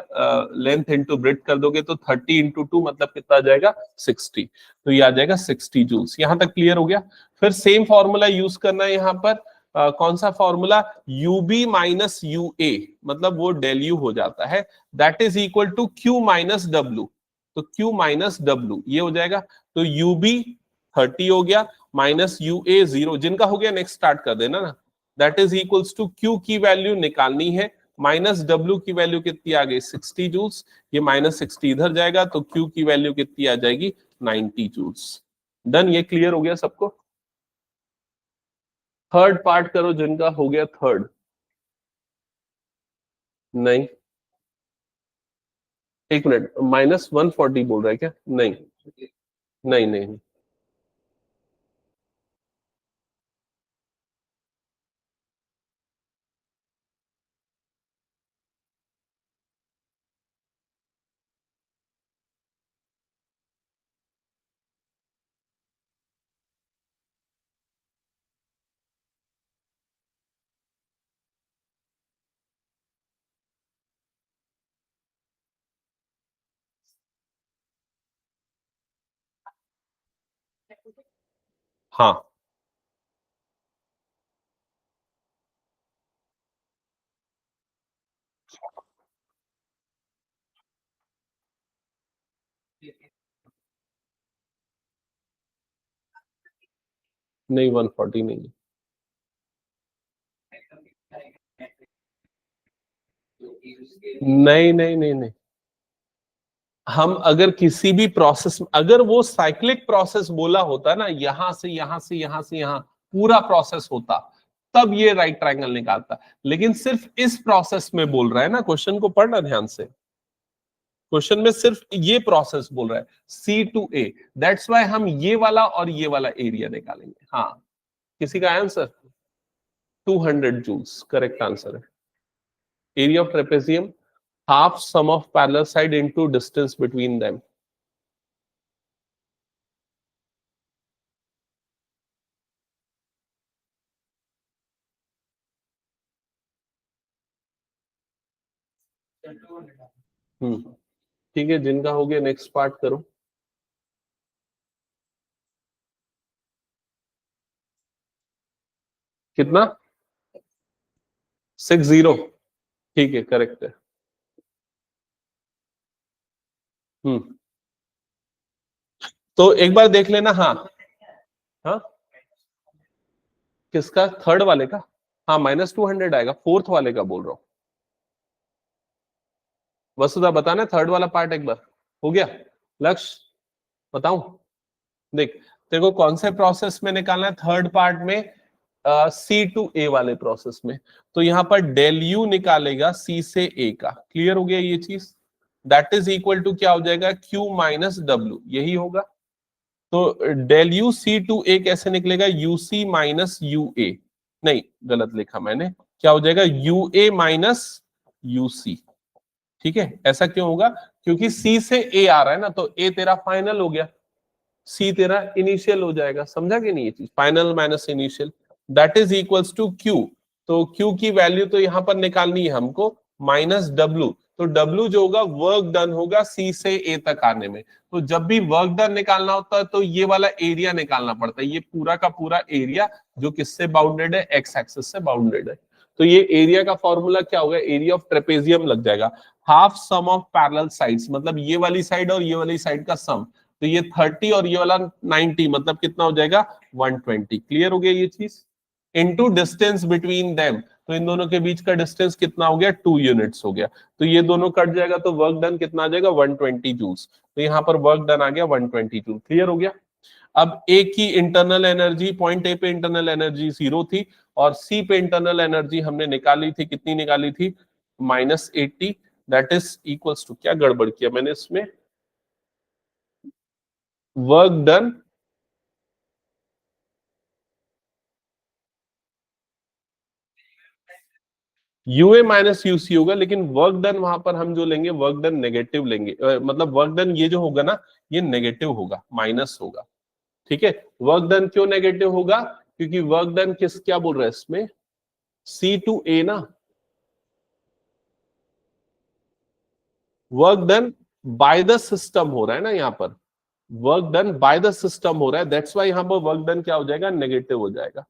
लेंथ इंटू ब्रेड्थ कर दोगे तो 30 इंटू 2 मतलब कितना आ जाएगा? 60। तो ये आ जाएगा 60 जूल्स। यहां तक क्लियर हो गया? फिर सेम फॉर्मूला यूज करना है यहां पर। कौन सा formula? UB minus U A, मतलब वो डेल यू हो जाता है, that is equal to Q minus W. तो क्यू माइनस डब्ल्यू ये हो जाएगा। तो यूबी 30 हो गया, माइनस यू ए 0, जिनका हो गया नेक्स्ट स्टार्ट कर देना ना। That is equals to Q की वैल्यू निकालनी है, माइनस डब्ल्यू की वैल्यू कितनी आ गई? 60 जूल्स। ये माइनस 60 इधर जाएगा तो क्यू की वैल्यू कितनी आ जाएगी? 90 जूल्स। डन, ये क्लियर हो गया सबको? थर्ड पार्ट करो जिनका हो गया थर्ड। नहीं, एक मिनट, माइनस 140 बोल रहा है क्या? नहीं नहीं नहीं। हाँ, नहीं 140 नहीं। नहीं नहीं नहीं नहीं। हम अगर किसी भी प्रोसेस, अगर वो साइक्लिक प्रोसेस बोला होता ना, यहां से यहां से यहां से यहां पूरा प्रोसेस होता, तब ये राइट ट्रायंगल निकालता। लेकिन सिर्फ इस प्रोसेस में बोल रहा है ना, क्वेश्चन को पढ़ना ध्यान से। क्वेश्चन में सिर्फ ये प्रोसेस बोल रहा है, सी टू ए। दैट्स वाई हम ये वाला और ये वाला एरिया निकालेंगे। हाँ, किसी का आंसर? 200 जूल्स करेक्ट आंसर है। Area of trapezium, half sum of parallel side into distance between them। ठीक है, जिनका हो गया नेक्स्ट पार्ट करो। कितना? 60। ठीक है, करेक्ट है। हम्म, तो एक बार देख लेना। हाँ हाँ, किसका? थर्ड वाले का? हाँ, -200 आएगा, फोर्थ वाले का बोल रहा हूँ। वसुधा बताना थर्ड वाला पार्ट एक बार। हो गया लक्ष्य? बताऊं? देख, तेरे को कौन से प्रोसेस में निकालना है थर्ड पार्ट में? सी टू ए वाले प्रोसेस में। तो यहां पर डेल यू निकालेगा सी से ए का। क्लियर हो गया ये चीज? दैट इज इक्वल टू क्या हो जाएगा, Q माइनस W, यही होगा। तो डेल यू C2A कैसे निकलेगा, UC माइनस UA, नहीं गलत लिखा मैंने, क्या हो जाएगा UA माइनस UC। ठीक है, ऐसा क्यों होगा, क्योंकि C से A आ रहा है ना, तो A तेरा फाइनल हो गया, C तेरा इनिशियल हो जाएगा। समझा कि नहीं ये चीज, final minus initial, that is equals to Q। तो Q की वैल्यू तो यहां पर निकालनी है हमको, माइनस W। तो W जो होगा वर्क डन होगा C से A तक आने में। तो जब भी वर्क डन निकालना होता है तो ये वाला एरिया निकालना पड़ता है, ये पूरा का पूरा एरिया जो किससे बाउंडेड है, एक्स एक्सिस से बाउंडेड है। तो ये एरिया का फॉर्मूला क्या होगा, एरिया ऑफ ट्रेपेजियम लग जाएगा, half sum of parallel sides, मतलब ये वाली साइड और ये वाली साइड का सम। तो ये 30 और ये वाला 90, मतलब कितना हो जाएगा 120। क्लियर हो गया ये चीज, इनटू डिस्टेंस बिटवीन देम, तो इन दोनों के बीच का डिस्टेंस कितना हो गया, 2 यूनिट्स हो गया। तो ये दोनों कट जाएगा तो वर्क डन कितना आ जाएगा, 120 जूल्स। तो यहाँ पर वर्क डन आ गया 120 जूल। क्लियर हो गया। अब ए की इंटरनल एनर्जी, पॉइंट ए पे इंटरनल एनर्जी 0 थी, और सी पे इंटरनल एनर्जी हमने निकाली थी, कितनी निकाली थी, -80। दैट इज इक्वल्स टू, क्या गड़बड़ किया मैंने इसमें, work done UA minus UC होगा, लेकिन वर्क डन वहां पर हम जो लेंगे वर्क डन नेगेटिव लेंगे, मतलब वर्क डन ये जो होगा ना ये नेगेटिव होगा, माइनस होगा। ठीक है, वर्क डन क्यों नेगेटिव होगा, क्योंकि वर्क डन किस, क्या बोल रहा है इसमें, C2A ना, work done by the system हो रहा है ना यहाँ पर, work done by the system हो रहा है, दैट्स वाई यहाँ पर वर्क डन क्या हो जाएगा, नेगेटिव हो जाएगा।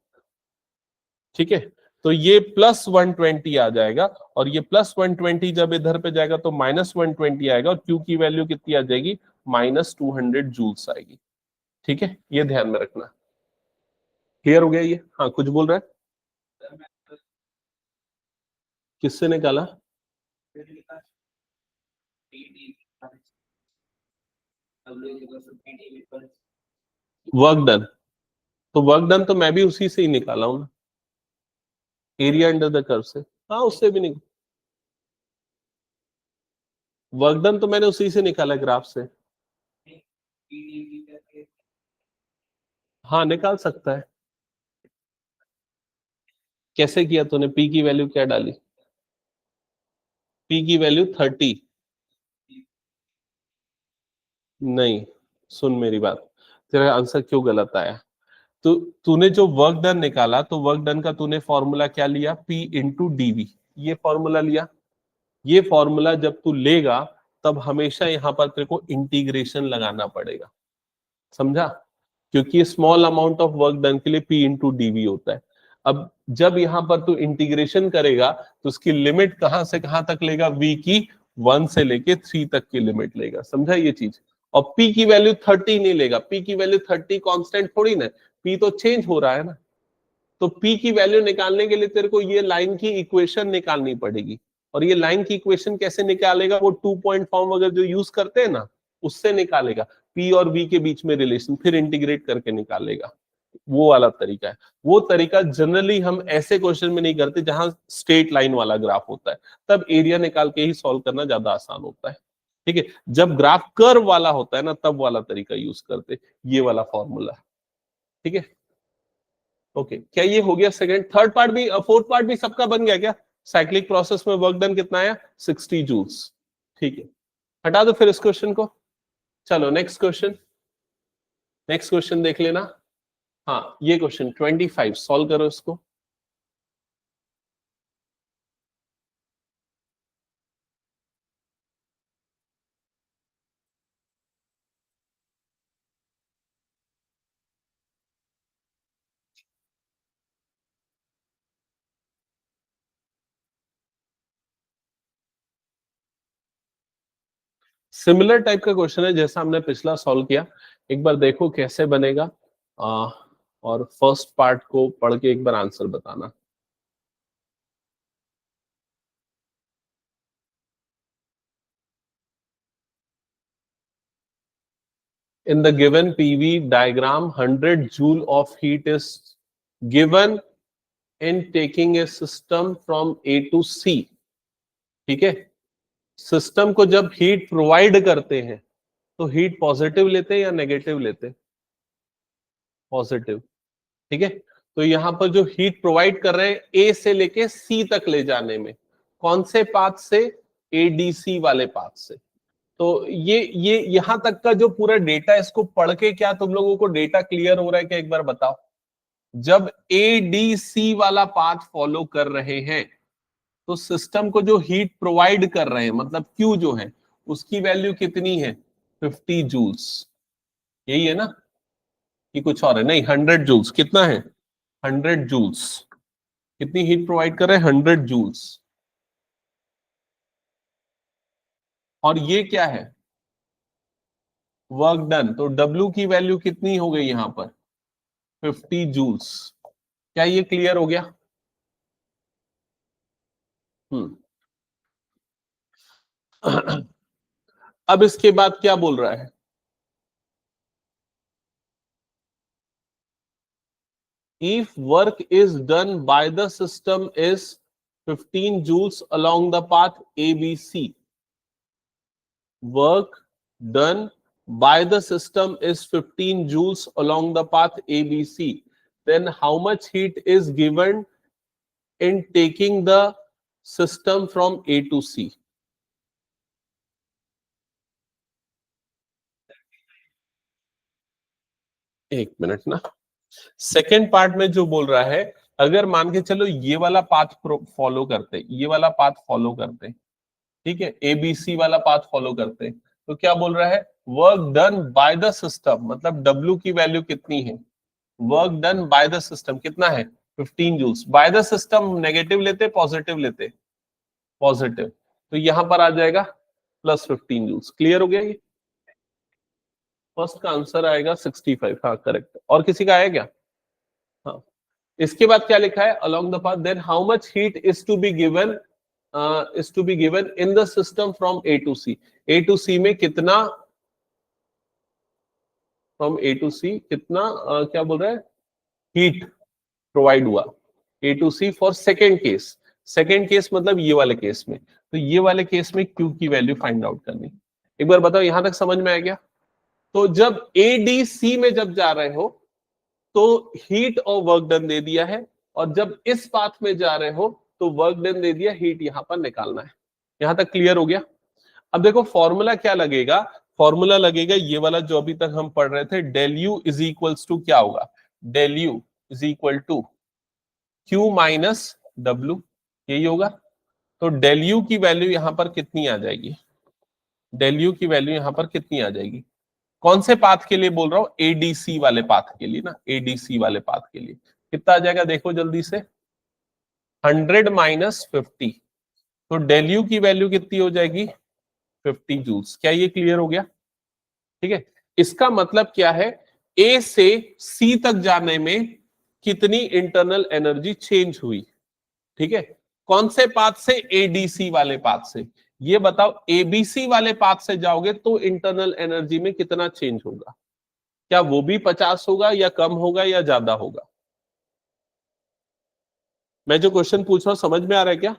ठीक है, तो ये +120 आ जाएगा, और ये +120 जब इधर पे जाएगा तो -120 आएगा, और Q की वैल्यू कितनी आ जाएगी, -200 जूल्स आएगी। ठीक है, ये ध्यान में रखना। क्लियर हो गया ये, हाँ कुछ बोल रहा है, किससे निकाला, वर्क डन, तो वर्क डन तो मैं भी उसी से ही निकाला हूं, एरिया अंडर द कर्व से, हाँ उससे भी नहीं, वर्क डन तो मैंने उसी से निकाला ग्राफ से। हाँ निकाल सकता है। कैसे किया तूने, पी की वैल्यू क्या डाली, पी की वैल्यू 30, नहीं सुन मेरी बात, तेरा आंसर क्यों गलत आया, तो तूने जो वर्क डन निकाला तो वर्क डन का तूने फॉर्मूला क्या लिया, P इंटू डीवी, ये फॉर्मूला लिया। ये फॉर्मूला जब तू लेगा तब हमेशा यहां पर तेरे को इंटीग्रेशन लगाना पड़ेगा, समझा, क्योंकि small amount of work done के लिए P इंटू डीवी होता है। अब जब यहां पर तू इंटीग्रेशन करेगा तो उसकी लिमिट कहां से कहां तक लेगा, V की 1 से लेके 3 तक की लिमिट लेगा, समझा ये चीज। और P की वैल्यू 30 नहीं लेगा, P की वैल्यू 30 कांस्टेंट थोड़ी ना, P तो चेंज हो रहा है ना। तो P की वैल्यू निकालने के लिए तेरे को ये लाइन की इक्वेशन निकालनी पड़ेगी, और ये लाइन की इक्वेशन कैसे निकालेगा, वो 2 पॉइंट फॉर्म अगर जो यूज करते हैं ना उससे निकालेगा, P और V के बीच में रिलेशन, फिर इंटीग्रेट करके निकालेगा, वो वाला तरीका है। वो तरीका जनरली हम ऐसे क्वेश्चन में नहीं करते जहां स्ट्रेट लाइन वाला ग्राफ होता है, तब एरिया निकाल के ही सॉल्व करना ज्यादा आसान होता है। ठीक है, जब ग्राफ कर्व वाला होता है ना तब वाला तरीका यूज करते, ये वाला फॉर्मूला। ठीक है, ओके, क्या ये हो गया सेकंड, थर्ड पार्ट भी, फोर्थ पार्ट भी सबका बन गया क्या, साइक्लिक प्रोसेस में वर्क डन कितना आया, 60 जूल्स। ठीक है, हटा दो फिर इस क्वेश्चन को, चलो नेक्स्ट क्वेश्चन, नेक्स्ट क्वेश्चन देख लेना। हाँ ये क्वेश्चन 25 सॉल्व करो इसको। सिमिलर टाइप का क्वेश्चन है जैसा हमने पिछला सॉल्व किया, एक बार देखो कैसे बनेगा, और फर्स्ट पार्ट को पढ़ के एक बार आंसर बताना। In the given PV diagram, 100 joule of heat is given in taking a system from A to C. ठीक है, सिस्टम को जब हीट प्रोवाइड करते हैं तो हीट पॉजिटिव लेते हैं या नेगेटिव लेते हैं? पॉजिटिव। ठीक है, तो यहां पर जो हीट प्रोवाइड कर रहे हैं ए से लेके सी तक ले जाने में, कौन से पाथ से? एडीसी वाले पाथ से। तो ये यहां तक का जो पूरा डेटा, इसको पढ़ के क्या तुम लोगों को डेटा क्लियर हो रहा है क्या? एक बार बताओ। जब एडीसी वाला पाथ फॉलो कर रहे हैं तो सिस्टम को जो हीट प्रोवाइड कर रहे हैं, मतलब क्यू जो है, उसकी वैल्यू कितनी है? 50 जूल्स। यही है ना? कि कुछ और है? नहीं, 100 जूल्स। कितना है? 100 जूल्स। कितनी हीट प्रोवाइड कर रहे हैं? 100 जूल्स। और ये क्या है? Work done. तो W की वैल्यू कितनी हो गई यहां पर? 50 जूल्स। क्या ये क्लियर हो गया? हम्म। अब इसके बाद क्या बोल रहा है? If work is done by the system is 15 joules along the path ABC. Work done by the system is 15 joules along the path ABC. Then how much heat is given in taking the system from A to C? एक minute ना, second part में जो बोल रहा है, अगर मान के चलो ये वाला पाथ फॉलो करते, ये वाला पाथ फॉलो करते, ठीक है, एबीसी वाला पाथ फॉलो करते, तो क्या बोल रहा है? Work done by the system, मतलब डब्ल्यू की वैल्यू कितनी है? Work done by the system कितना है? 15 joules. By the system negative लेते पॉजिटिव लेते? पॉजिटिव। तो यहां पर आ जाएगा प्लस 15 जूल्स। क्लियर हो गया ये? फर्स्ट का आंसर आएगा 65। हाँ करेक्ट। और किसी का आया क्या? हाँ। इसके बाद क्या लिखा है? Along the path then how much heat is to be given in the system from A to C. A to C में कितना? फ्रॉम ए टू सी कितना क्या बोल रहा है? हीट प्रोवाइड हुआ A to C for second case. Second case मतलब ये वाले केस में, तो ये वाले केस में क्यू की वैल्यू फाइंड आउट करनी। एक बार बताओ, यहां तक समझ में आ गया? तो जब ए डी सी में जब जा रहे हो तो हीट और वर्क डन दे दिया है, और जब इस पाथ में जा रहे हो तो वर्क डन दे दिया, हीट यहां पर निकालना है। यहां तक क्लियर हो गया? अब देखो फॉर्मूला क्या लगेगा? फॉर्मूला लगेगा ये वाला जो अभी तक हम पढ़ रहे थे, del U is equals to क्या होगा? Del U is equal to Q minus W, यही होगा। तो डेल यू की वैल्यू यहां पर कितनी आ जाएगी? डेल यू की वैल्यू यहां पर कितनी आ जाएगी? कौन से पाथ के लिए बोल रहा हूं? एडीसी वाले पाथ के लिए ना, एडीसी वाले पाथ के लिए कितना आ जाएगा देखो जल्दी से? 100 माइनस 50। तो डेल यू की वैल्यू कितनी हो जाएगी? 50 जूल्स। क्या ये क्लियर हो गया? ठीक है, इसका मतलब क्या है? ए से सी तक जाने में कितनी इंटरनल एनर्जी चेंज हुई? ठीक है, कौन से पाथ से? एडीसी वाले पाथ से। ये बताओ, एबीसी वाले पाथ से जाओगे तो इंटरनल एनर्जी में कितना चेंज होगा? क्या वो भी 50 होगा, या कम होगा, या ज्यादा होगा? मैं जो क्वेश्चन पूछ रहा हूं समझ में आ रहा है क्या?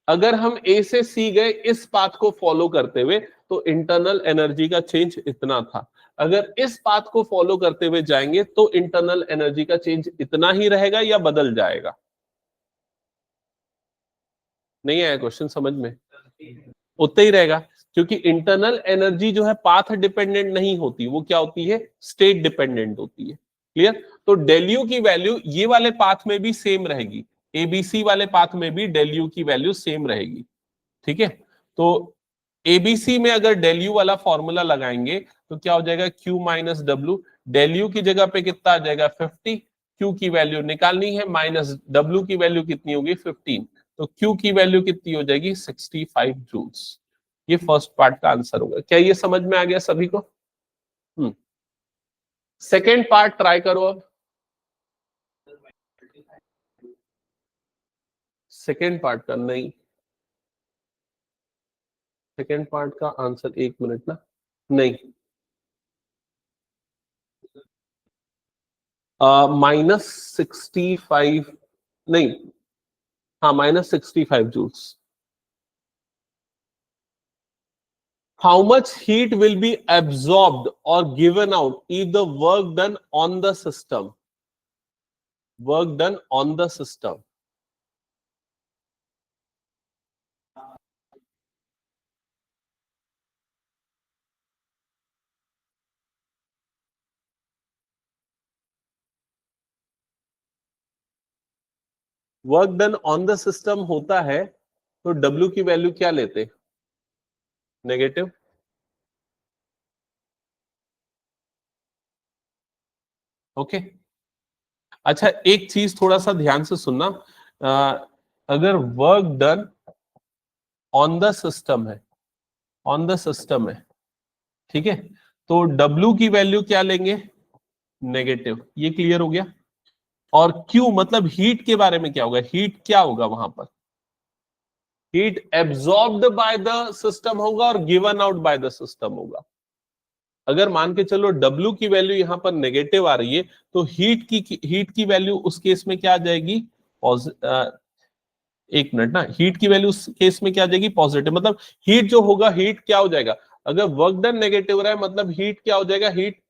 अगर हम ए से सी गए इस पाथ को फॉलो करते हुए तो इंटरनल एनर्जी का चेंज इतना था। अगर इस पाथ को फॉलो करते हुए जाएंगे तो इंटरनल एनर्जी का चेंज इतना ही रहेगा या बदल जाएगा? नहीं आया क्वेश्चन समझ में? उतना ही रहेगा, क्योंकि इंटरनल एनर्जी जो है पाथ डिपेंडेंट नहीं होती, वो क्या होती है? स्टेट डिपेंडेंट होती है। क्लियर? तो डेल यू की वैल्यू ये वाले पाथ में भी सेम रहेगी, एबीसी वाले पाथ में भी डेल यू की वैल्यू सेम रहेगी। ठीक है, तो एबीसी में अगर डेल यू वाला फॉर्मूला लगाएंगे तो क्या हो जाएगा? Q minus W. Del U की जगह पे कितना आ जाएगा? 50। क्यू की वैल्यू निकालनी है, माइनस डब्ल्यू की वैल्यू कितनी होगी? 15। तो क्यू की वैल्यू कितनी हो जाएगी? 65 जूल्स। ये फर्स्ट पार्ट का आंसर होगा। क्या ये समझ में आ गया सभी को? सेकेंड पार्ट ट्राई करो अब। सेकेंड पार्ट का नहीं, सेकेंड पार्ट का आंसर, एक मिनट ना, नहीं, -65, नहीं, हाँ -65 joules. How much heat will be absorbed और given out if the work done on the system, work done on the system. Work done on the system होता है तो W की वैल्यू क्या लेते? नेगेटिव। ओके। अच्छा, एक चीज थोड़ा सा ध्यान से सुनना, अगर work done on the system है, ऑन द सिस्टम है, ठीक है, तो W की वैल्यू क्या लेंगे? नेगेटिव। ये क्लियर हो गया। और Q मतलब हीट के बारे में क्या होगा? हीट क्या होगा वहां पर? Heat absorbed by the system होगा और given out by the system होगा। अगर मान के चलो W की वैल्यू यहां पर नेगेटिव आ रही है तो हीट की वैल्यू उस केस में क्या आ जाएगी? एक मिनट ना, हीट की वैल्यू उस केस में क्या आ जाएगी? पॉजिटिव। मतलब हीट जो होगा, हीट क्या हो जाएगा? अगर वर्क डन नेगेटिव रहा है मतलब हीट क्या हो जाएगा? Heat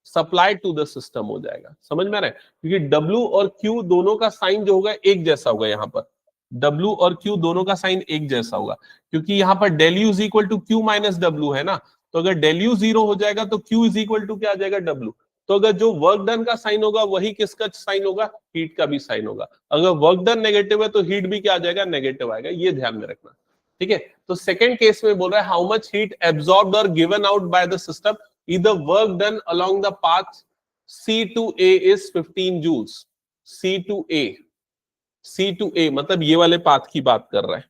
supply to the system हो जाएगा। समझ में आ रहा है? क्योंकि W और Q दोनों का साइन जो होगा एक जैसा होगा। यहां पर W और Q दोनों का साइन एक जैसा होगा, क्योंकि यहां पर del U is equal to Q minus W है ना। तो अगर डेल यू जीरो हो जाएगा तो Q इज इक्वल टू क्या आ जाएगा? W। तो अगर जो वर्क डन का साइन होगा वही किसका साइन होगा? हीट का भी साइन होगा। अगर वर्क डन नेगेटिव है तो हीट भी क्या आ जाएगा? नेगेटिव आएगा। ये ध्यान में रखना, ठीक है। तो सेकंड केस में बोल रहा है हाउ मच हीट एब्सॉर्ब्ड और given out by the system either work done along the path C to A is 15 joules। C to A, C to A मतलब ये वाले पाथ की बात कर रहा है,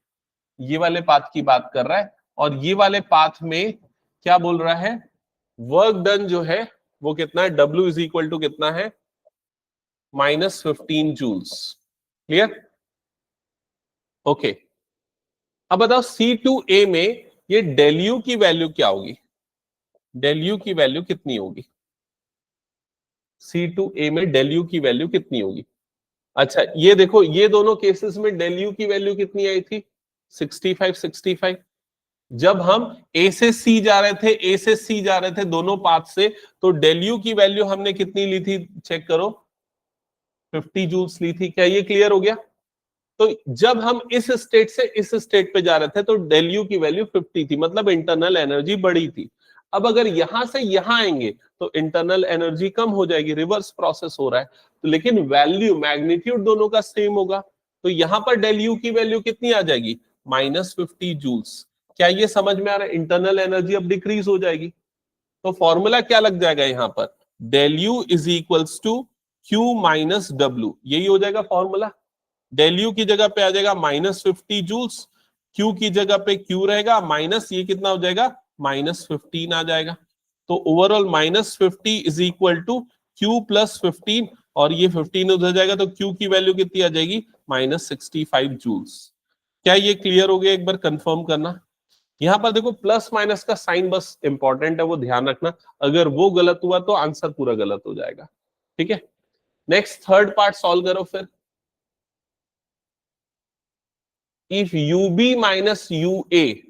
ये वाले पाथ की बात कर रहा है। और ये वाले पाथ में क्या बोल रहा है? वर्क डन जो है वो कितना है? W इज इक्वल टू कितना है? -15 जूल्स। क्लियर? ओके। अब बताओ C टू A में ये डेल यू की वैल्यू क्या होगी? डेल यू की वैल्यू कितनी होगी? C टू A में डेल यू की वैल्यू कितनी होगी? अच्छा, ये देखो, ये दोनों केसेस में डेल यू की वैल्यू कितनी आई थी? 65 65। जब हम ए से सी जा रहे थे, ए से सी जा रहे थे दोनों पाथ से, तो डेल यू की वैल्यू हमने कितनी ली थी? चेक करो, 50 जूल्स ली थी। क्या ये क्लियर हो गया? तो जब हम इस स्टेट से इस स्टेट पे जा रहे थे तो डेल यू की वैल्यू 50 थी, मतलब इंटरनल एनर्जी बढ़ी थी। अब अगर यहां से यहां आएंगे तो इंटरनल एनर्जी कम हो जाएगी, रिवर्स प्रोसेस हो रहा है। तो लेकिन वैल्यू मैग्नीट्यूड दोनों का सेम होगा, तो यहां पर डेल यू की वैल्यू कितनी आ जाएगी? -50 जूल्स। क्या ये समझ में आ रहा है? इंटरनल एनर्जी अब डिक्रीज हो जाएगी। तो फॉर्मूला क्या लग जाएगा यहां पर? Del U is equals to Q minus W. यही हो जाएगा फॉर्मूला। डेल यू की जगह पे आ जाएगा -50 जूल्स, क्यू की जगह पे क्यू रहेगा माइनस, ये कितना हो जाएगा? -15 आ जाएगा। तो overall -50 is equal to Q plus 15, और ये 15 उधर जाएगा तो क्यू की वैल्यू कितनी आ जाएगी? -65 जूल्स। क्या ये क्लियर हो गया? एक बार कंफर्म करना। यहां पर देखो प्लस माइनस का साइन बस इंपॉर्टेंट है, वो ध्यान रखना। अगर वो गलत हुआ तो आंसर पूरा गलत हो जाएगा, ठीक है। नेक्स्ट थर्ड पार्ट सॉल्व करो फिर। If U B minus U A,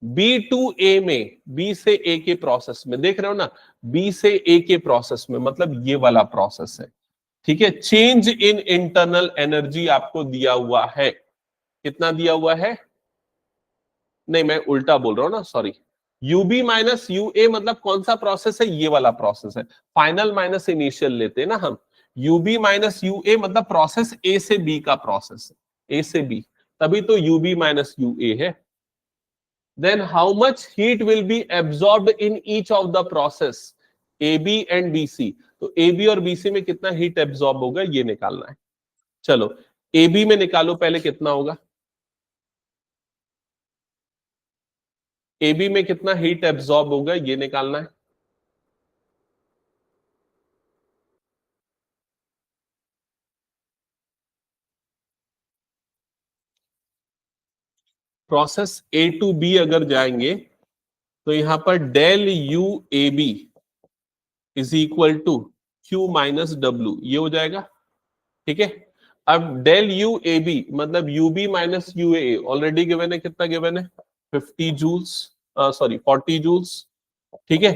B to A में, बी से ए के प्रोसेस में, देख रहे हो ना, बी से ए के प्रोसेस में मतलब ये वाला प्रोसेस है, ठीक है। चेंज इन इंटरनल एनर्जी आपको दिया हुआ है। कितना दिया हुआ है? नहीं, मैं उल्टा बोल रहा हूं ना, sorry. UV minus U A मतलब कौन सा प्रोसेस है? ये वाला प्रोसेस है। फाइनल माइनस इनिशियल लेते हैं ना हम। यूबी माइनस यू ए मतलब प्रोसेस ए से बी का प्रोसेस है, ए से बी, तभी तो यूबी माइनस यू ए है। Then how much heat will be absorbed in each of the process A B and B C. तो ए बी और बी सी में कितना हीट एब्सॉर्ब होगा ये निकालना है। चलो, ए बी में निकालो पहले कितना होगा। ए बी में कितना हीट एब्सॉर्ब होगा ये निकालना है। प्रोसेस ए टू बी अगर जाएंगे तो यहां पर del U A B is equal to Q minus W, ये हो जाएगा, ठीक है। अब डेल यू ए बी मतलब U B minus U A already given है, कितना गिवन है? 50 जूल्स। Sorry 40 joules. ठीक है,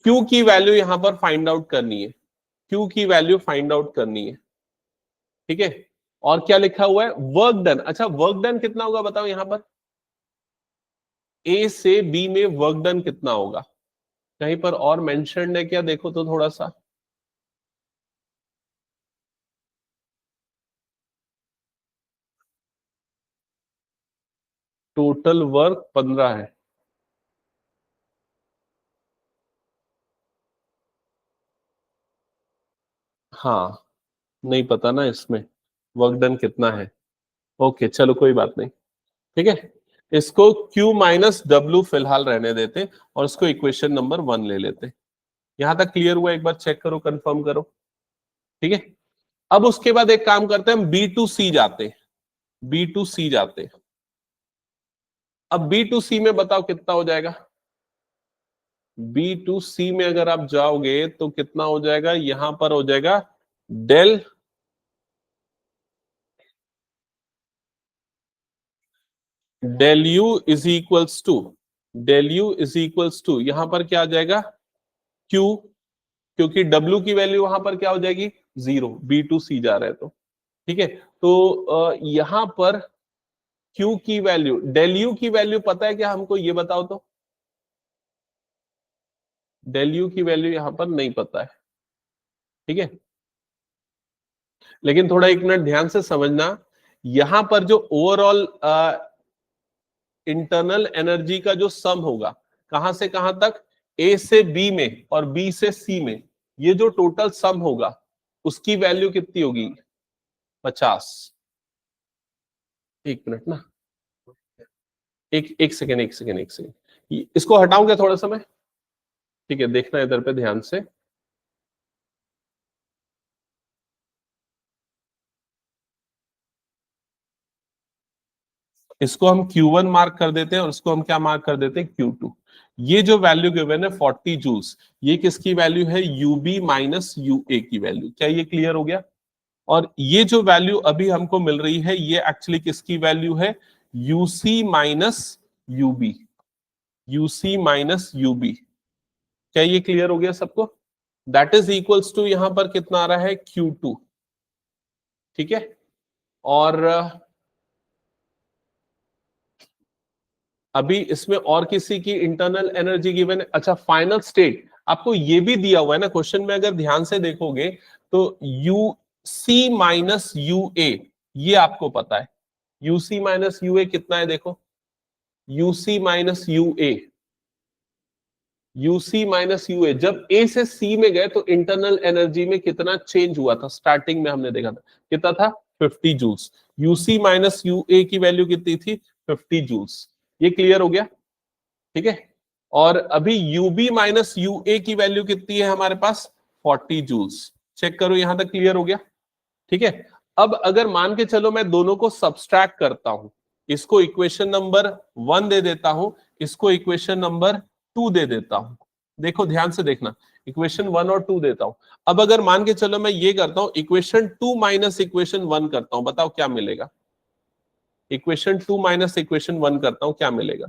क्यू की वैल्यू यहां पर फाइंड आउट करनी है, क्यू की वैल्यू फाइंड आउट करनी है। ठीक है, और क्या लिखा हुआ है, वर्क डन। अच्छा, वर्क डन कितना होगा बताओ यहां पर, ए से बी में वर्क डन कितना होगा, कहीं पर और मेंशन्ड है क्या, देखो तो थोड़ा सा। टोटल वर्क 15 है। हाँ, नहीं पता ना इसमें वर्क डन कितना है। ओके चलो कोई बात नहीं। ठीक है, इसको Q माइनस डब्ल्यू फिलहाल रहने देते और इसको इक्वेशन नंबर 1 ले लेते। यहां तक क्लियर हुआ, एक बार चेक करो, कंफर्म करो। ठीक है, अब उसके बाद एक काम करते हैं, हम B2C जाते, B2C जाते। अब B2C में बताओ कितना हो जाएगा, B2C में अगर आप जाओगे तो कितना हो जाएगा, यहां पर हो जाएगा del del U is equals to, del U is equals to, यहां पर क्या आ जाएगा Q, क्योंकि W की वैल्यू वहां पर क्या हो जाएगी 0, B2C जा रहे हैं तो। ठीक है, तो यहां पर Q की वैल्यू, डेल यू की वैल्यू पता है क्या हमको, ये बताओ तो। डेल यू की वैल्यू यहां पर नहीं पता है। ठीक है, लेकिन थोड़ा एक मिनट ध्यान से समझना, यहां पर जो ओवरऑल इंटरनल एनर्जी का जो सम होगा, कहां से कहां तक, ए से बी में और बी से सी में, ये जो टोटल सम होगा उसकी वैल्यू कितनी होगी, 50। एक मिनट ना, एक एक सेकेंड, एक सेकेंड, एक सेकेंड, इसको हटाऊंगा थोड़ा समय। ठीक है, देखना इधर पे ध्यान से। इसको हम Q1 मार्क कर देते हैं और इसको हम क्या मार्क कर देते हैं, Q2। ये जो वैल्यू गिवन है 40 जूल्स, ये किसकी वैल्यू है, यूबी माइनस यूए की वैल्यू। क्या ये क्लियर हो गया, और ये जो वैल्यू अभी हमको मिल रही है ये एक्चुअली किसकी वैल्यू है, UC minus UB, UC minus UB. क्या ये क्लियर हो गया सबको, दैट इज इक्वल्स टू यहां पर कितना आ रहा है, Q2। ठीक है, और अभी इसमें और किसी की इंटरनल एनर्जी गिवन है। अच्छा, फाइनल स्टेट आपको ये भी दिया हुआ है ना क्वेश्चन में, अगर ध्यान से देखोगे तो U C minus U A, ये आपको पता है, U C minus U A कितना है, देखो U C minus U A, UC minus UA, जब ए से सी में गए तो इंटरनल एनर्जी में कितना चेंज हुआ था, स्टार्टिंग में हमने देखा था कितना था, 50 जूल्स। यूसी माइनस यूए की वैल्यू कितनी थी, 50 जूल्स। ये क्लियर हो गया। ठीक है, और अभी यूबी माइनस यूए की वैल्यू कितनी है हमारे पास, 40 जूल्स। चेक करो, यहां तक क्लियर हो गया। ठीक है, अब अगर मान के चलो मैं दोनों को सब्सट्रैक्ट करता हूं, इसको इक्वेशन नंबर 1 दे देता हूं, इसको इक्वेशन नंबर 2 दे देता हूं। देखो ध्यान से देखना, इक्वेशन 1 और 2 देता हूं। अब अगर मान के चलो मैं ये करता हूं, इक्वेशन 2 माइनस इक्वेशन 1 करता हूं, बताओ क्या मिलेगा, इक्वेशन 2 माइनस इक्वेशन 1 करता हूं, क्या मिलेगा,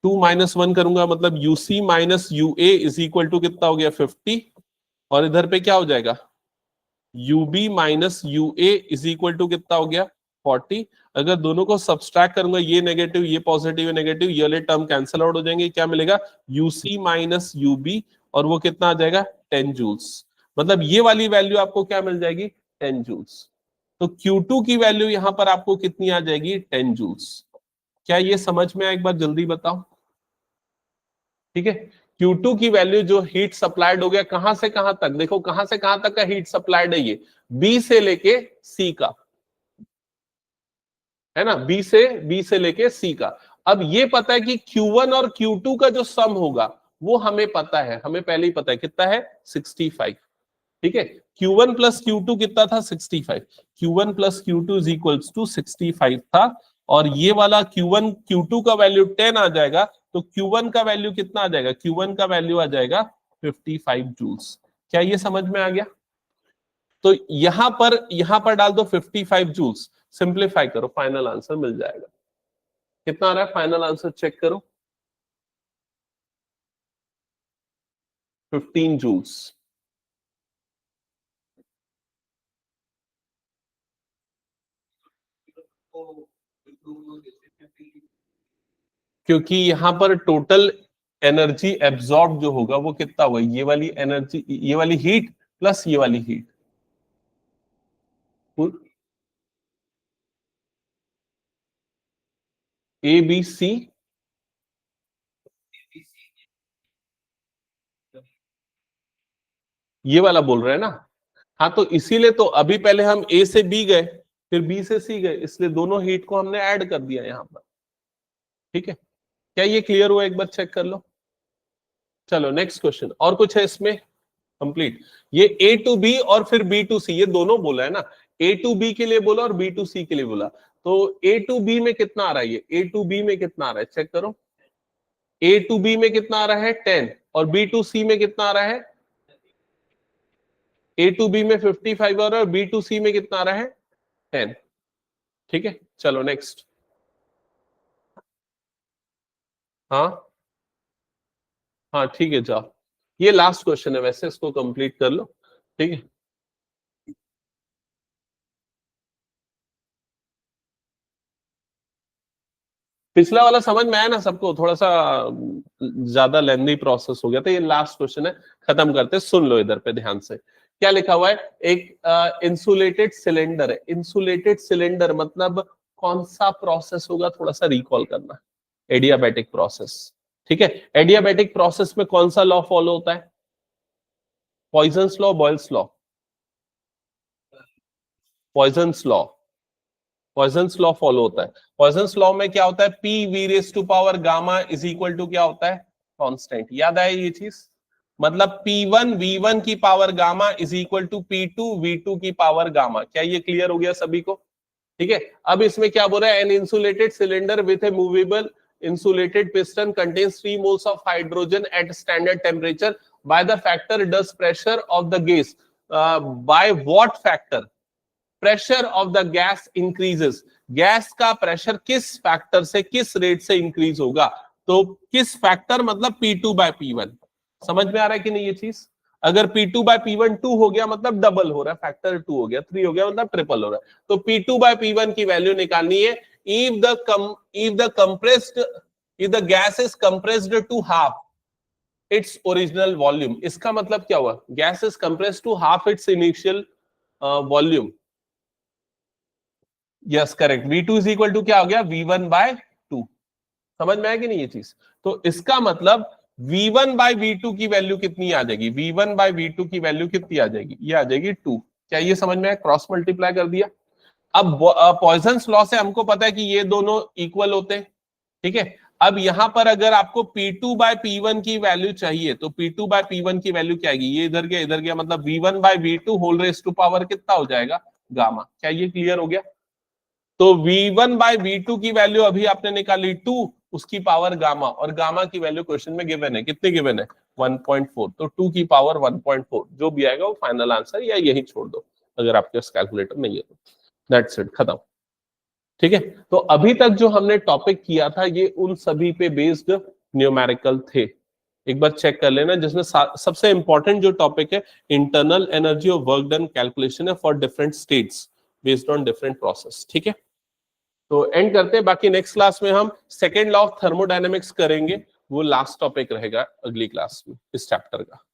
2 माइनस 1 करूंगा मतलब UC minus UA is equal to कितना हो गया, 50, और इधर पे क्या हो जाएगा, UB minus UA is equal to कितना हो गया, 40। अगर दोनों को सब्सट्रैक्ट करूंगा, ये नेगेटिव ये पॉजिटिव है नेगेटिव, ये वाले टर्म कैंसिल आउट हो जाएंगे, क्या मिलेगा, यूसी माइनस यूबी, और वो कितना आ जाएगा, 10 जूल्स। मतलब ये वाली वैल्यू आपको क्या मिल जाएगी, 10 जूल्स। तो Q2 की वैल्यू यहां पर आपको कितनी आ जाएगी, 10 जूल्स। क्या ये समझ में आया, एक बार जल्दी बताओ। ठीक है, Q2 की वैल्यू जो हीट सप्लाइड हो गया, कहां से कहां तक, देखो कहां से कहां तक का हीट सप्लाइड है, ये बी से लेके सी का, है ना, बी से लेके सी का। अब ये पता है कि Q1 और Q2 का जो सम होगा वो हमें पता है, हमें पहले ही पता है कितना है, 65। ठीक है, Q1 प्लस Q2 कितना था, 65। Q1 plus Q2 is equals to 65 था, और ये वाला Q1 Q2 का वैल्यू 10 आ जाएगा, तो Q1 का वैल्यू कितना आ जाएगा, Q1 का वैल्यू आ जाएगा 55 जूल्स। क्या ये समझ में आ गया, तो यहां पर डाल दो 55 जूल्स, सिंप्लीफाई करो, फाइनल आंसर मिल जाएगा। कितना आ रहा है फाइनल आंसर चेक करो, 15 जूल्स। क्योंकि यहां पर टोटल एनर्जी एब्जॉर्ब जो होगा वो कितना होगा, ये वाली एनर्जी, ये वाली हीट प्लस ये वाली हीट, ए बी सी, ये वाला बोल रहे हैं ना। हाँ तो इसीलिए तो अभी पहले हम ए से बी गए, फिर बी से सी गए, इसलिए दोनों हीट को हमने ऐड कर दिया यहां पर। ठीक है, क्या ये क्लियर हुआ, एक बार चेक कर लो। चलो नेक्स्ट क्वेश्चन, और कुछ है इसमें कंप्लीट। ये ए टू बी और फिर बी टू सी, ये दोनों बोला है ना, ए टू बी के लिए बोला और बी टू सी के लिए बोला। तो ए टू बी में कितना आ रहा है, ये ए टू बी में कितना आ रहा है चेक करो। ए टू बी में कितना आ रहा है 10, और बी टू सी में कितना आ रहा है, ए टू बी में 55 और बी टू सी में कितना आ रहा है 10। ठीक है, चलो नेक्स्ट। हाँ हाँ ठीक है, जाओ, ये लास्ट क्वेश्चन है वैसे, इसको कंप्लीट कर लो। ठीक है, पिछला वाला समझ में आया ना सबको, थोड़ा सा ज्यादा लेंदी प्रोसेस हो गया था, ये लास्ट क्वेश्चन है, खत्म करते, सुन लो इधर पे ध्यान से। क्या लिखा हुआ है, एक इंसुलेटेड सिलेंडर है, इंसुलेटेड सिलेंडर मतलब कौन सा प्रोसेस होगा, थोड़ा सा रिकॉल करना, एडियाबैटिक प्रोसेस। ठीक है, एडियाबैटिक प्रोसेस में कौन सा लॉ फॉलो होता है, Poisson's law, Boyle's law, Poisson's law, Poisson's law follow होता है। पॉइजन्स लॉ में क्या होता है, P V raise to power gamma is equal to क्या होता है, कांस्टेंट। याद आया ये चीज, मतलब P1 V1 की power gamma is equal to P2 V2 की पावर गामा। क्या ये क्लियर हो गया सभी को? ठीक है, अब इसमें क्या बोल रहा है, an insulated cylinder with a movable insulated piston contains 3 moles of hydrogen at standard temperature by the factor does pressure of the gas, by what factor pressure of the gas increases, gas का pressure किस factor से किस rate से increase होगा, तो किस factor मतलब P2 bye P1। समझ में आ रहा है कि नहीं ये चीज, अगर P2 बाय P1 2 हो गया मतलब डबल हो रहा है, फैक्टर 2 हो गया, 3 हो गया मतलब ट्रिपल हो रहा है, तो P2 बाय P1 की वैल्यू निकालनी है। if the compressed, if the gas is compressed to half its original volume, इसका मतलब क्या हुआ, gas is compressed to half its initial volume। Yes correct, V2 is equal to क्या हो गया, V1 बाय 2। समझ में आया कि नहीं ये चीज, तो इसका मतलब V1 बाय V2 की वैल्यू कितनी आ जाएगी, V1 बाय V2 की वैल्यू कितनी आ जाएगी, ये आ जाएगी 2। क्या ये समझ में आया, क्रॉस मल्टीप्लाई कर दिया। अब पॉइजन्स लॉ से हमको पता है कि ये दोनों इक्वल होते हैं। ठीक है, अब यहां पर अगर आपको P2 बाय P1 की वैल्यू चाहिए तो P2 बाय P1 की वैल्यू क्या आएगी, ये इधर गया मतलब V1 by V2 whole raise to power कितना हो जाएगा, गामा। क्या ये क्लियर हो गया? तो V1 बाय V2 की वैल्यू अभी आपने निकाली 2, उसकी पावर गामा, और गामा की वैल्यू क्वेश्चन में गिवन है, कितने गिवन है 1.4, तो 2 की पावर 1.4 जो भी आएगा वो फाइनल आंसर, या यही छोड़ दो अगर आपके पास कैलकुलेटर नहीं है तो। दैट्स इट, खत्म। ठीक है, तो अभी तक जो हमने टॉपिक किया था ये उन सभी पे बेस्ड न्यूमेरिकल थे, एक बार चेक कर लेना, जिसमें सबसे इंपॉर्टेंट जो टॉपिक है इंटरनल एनर्जी और वर्क डन कैलकुलेशन है for different states based on different process. ठीक है, तो एंड करते हैं, बाकी नेक्स्ट क्लास में हम सेकेंड लॉ ऑफ थर्मोडायनेमिक्स करेंगे, वो लास्ट टॉपिक रहेगा अगली क्लास में इस चैप्टर का।